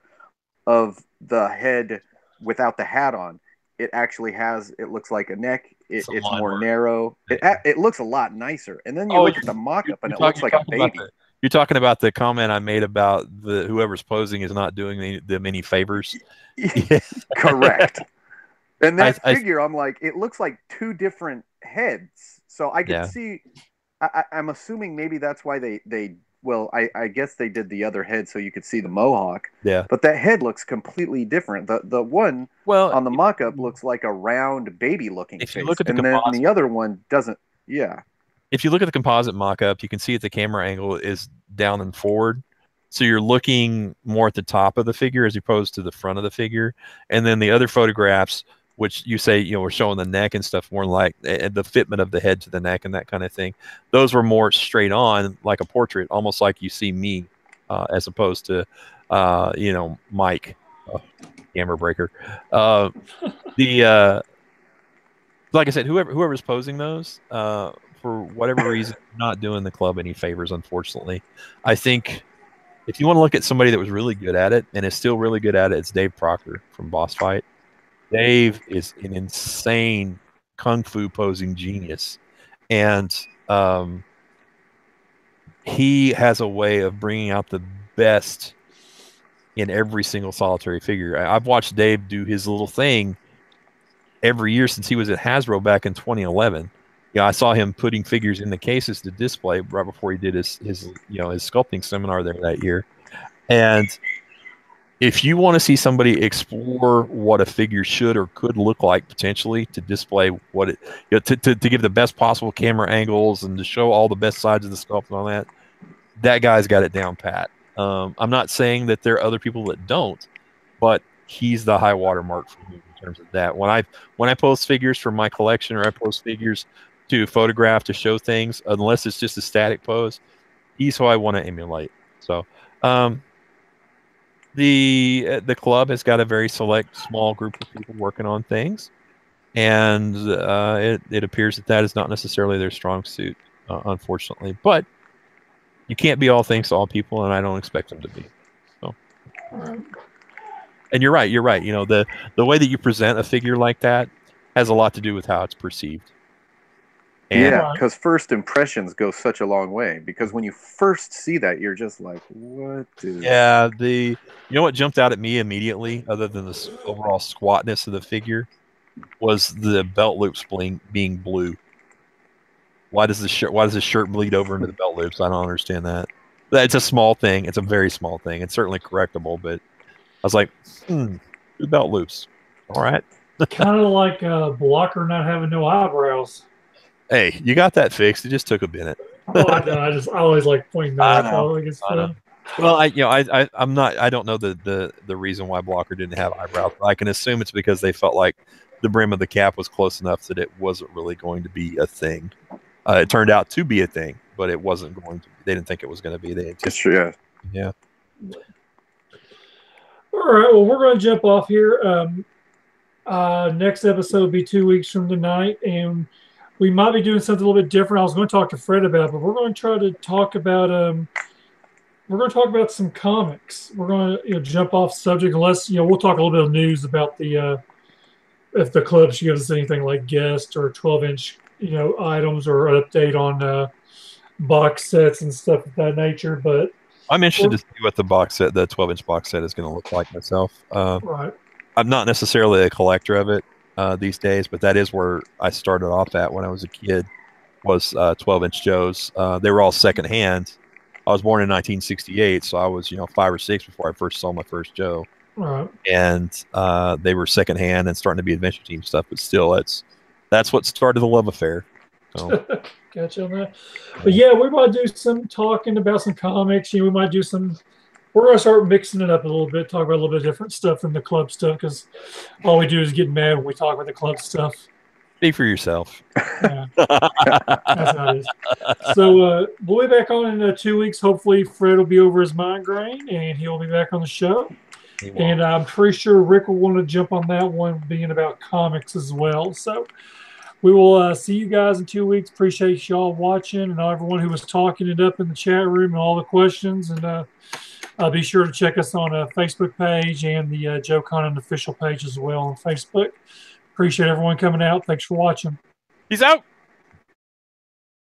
of the head without the hat on. It actually has. It looks like a neck. It's more narrow. It looks a lot nicer. And then you look at the mock-up, and it looks like a baby. You're talking about the comment I made about the whoever's posing is not doing them any favors. Correct. And that figure, I'm like, it looks like two different heads. So I could see. I'm assuming maybe that's why they. Well, I guess they did the other head so you could see the mohawk. Yeah. But that head looks completely different. The one on the mock-up looks like a round baby-looking face. You look at the then the other one doesn't. Yeah. If you look at the composite mock-up, you can see that the camera angle is down and forward. So you're looking more at the top of the figure as opposed to the front of the figure. And then the other photographs, which you say, we're showing the neck and stuff, more like the fitment of the head to the neck and that kind of thing. Those were more straight on, like a portrait, almost like you see me, as opposed to, Mike, camera breaker. Like I said, whoever's posing those, for whatever reason, not doing the club any favors, unfortunately. I think if you want to look at somebody that was really good at it and is still really good at it, it's Dave Proctor from Boss Fight. Dave is an insane kung fu posing genius, and he has a way of bringing out the best in every single solitary figure. I've watched Dave do his little thing every year since he was at Hasbro back in 2011. I saw him putting figures in the cases to display right before he did his sculpting seminar there that year. And if you want to see somebody explore what a figure should or could look like potentially to display what it, to give the best possible camera angles and to show all the best sides of the sculpt and all that, that guy's got it down pat. I'm not saying that there are other people that don't, but he's the high watermark for me in terms of that. When I post figures from my collection or I post figures to photograph to show things, unless it's just a static pose, he's who I want to emulate. So, the club has got a very select small group of people working on things, and it appears that is not necessarily their strong suit, unfortunately. But you can't be all things to all people, and I don't expect them to be. So, and you're right. The way that you present a figure like that has a lot to do with how it's perceived. And because first impressions go such a long way. Because when you first see that, you're just like, "What?" You know what jumped out at me immediately, other than the overall squatness of the figure, was the belt loops being blue. Why does the shirt bleed over into the belt loops? I don't understand that. It's a small thing. It's a very small thing. It's certainly correctable, but I was like, the belt loops. All right. Kind of like Blocker not having no eyebrows. Hey, you got that fixed. It just took a minute. Oh, I know. I always like pointing that out. I know. Well, I don't know the reason why Blocker didn't have eyebrows, but I can assume it's because they felt like the brim of the cap was close enough that it wasn't really going to be a thing. It turned out to be a thing, but it wasn't going to. They didn't think it was going to be. Yeah. All right. Well, we're going to jump off here. Next episode will be 2 weeks from tonight, and we might be doing something a little bit different. I was going to talk to Fred about it, but we're going to try to talk about some comics. We're going to jump off subject, unless we'll talk a little bit of news about the if the club should give us anything like guest or 12-inch items or update on box sets and stuff of that nature. But I'm interested to see what the 12-inch box set is going to look like myself. Right. I'm not necessarily a collector of it these days, but that is where I started off at when I was a kid, was 12-inch Joes. They were all secondhand. I was born in 1968, so I was 5 or 6 before I first saw my first Joe. Right. And they were secondhand and starting to be Adventure Team stuff, but still, that's what started the love affair. So. Gotcha on that. But yeah, we might do some talking about some comics. We might do some. We're gonna start mixing it up a little bit, talk about a little bit of different stuff than the club stuff, because all we do is get mad when we talk about the club stuff. Speak for yourself. Yeah, that's how it is. So we'll be back on in 2 weeks. Hopefully, Fred will be over his migraine and he'll be back on the show. And I'm pretty sure Rick will want to jump on that one, being about comics as well. So we will see you guys in 2 weeks. Appreciate y'all watching and everyone who was talking it up in the chat room and all the questions. And be sure to check us on a Facebook page and the Joe Connon official page as well on Facebook. Appreciate everyone coming out. Thanks for watching. Peace out.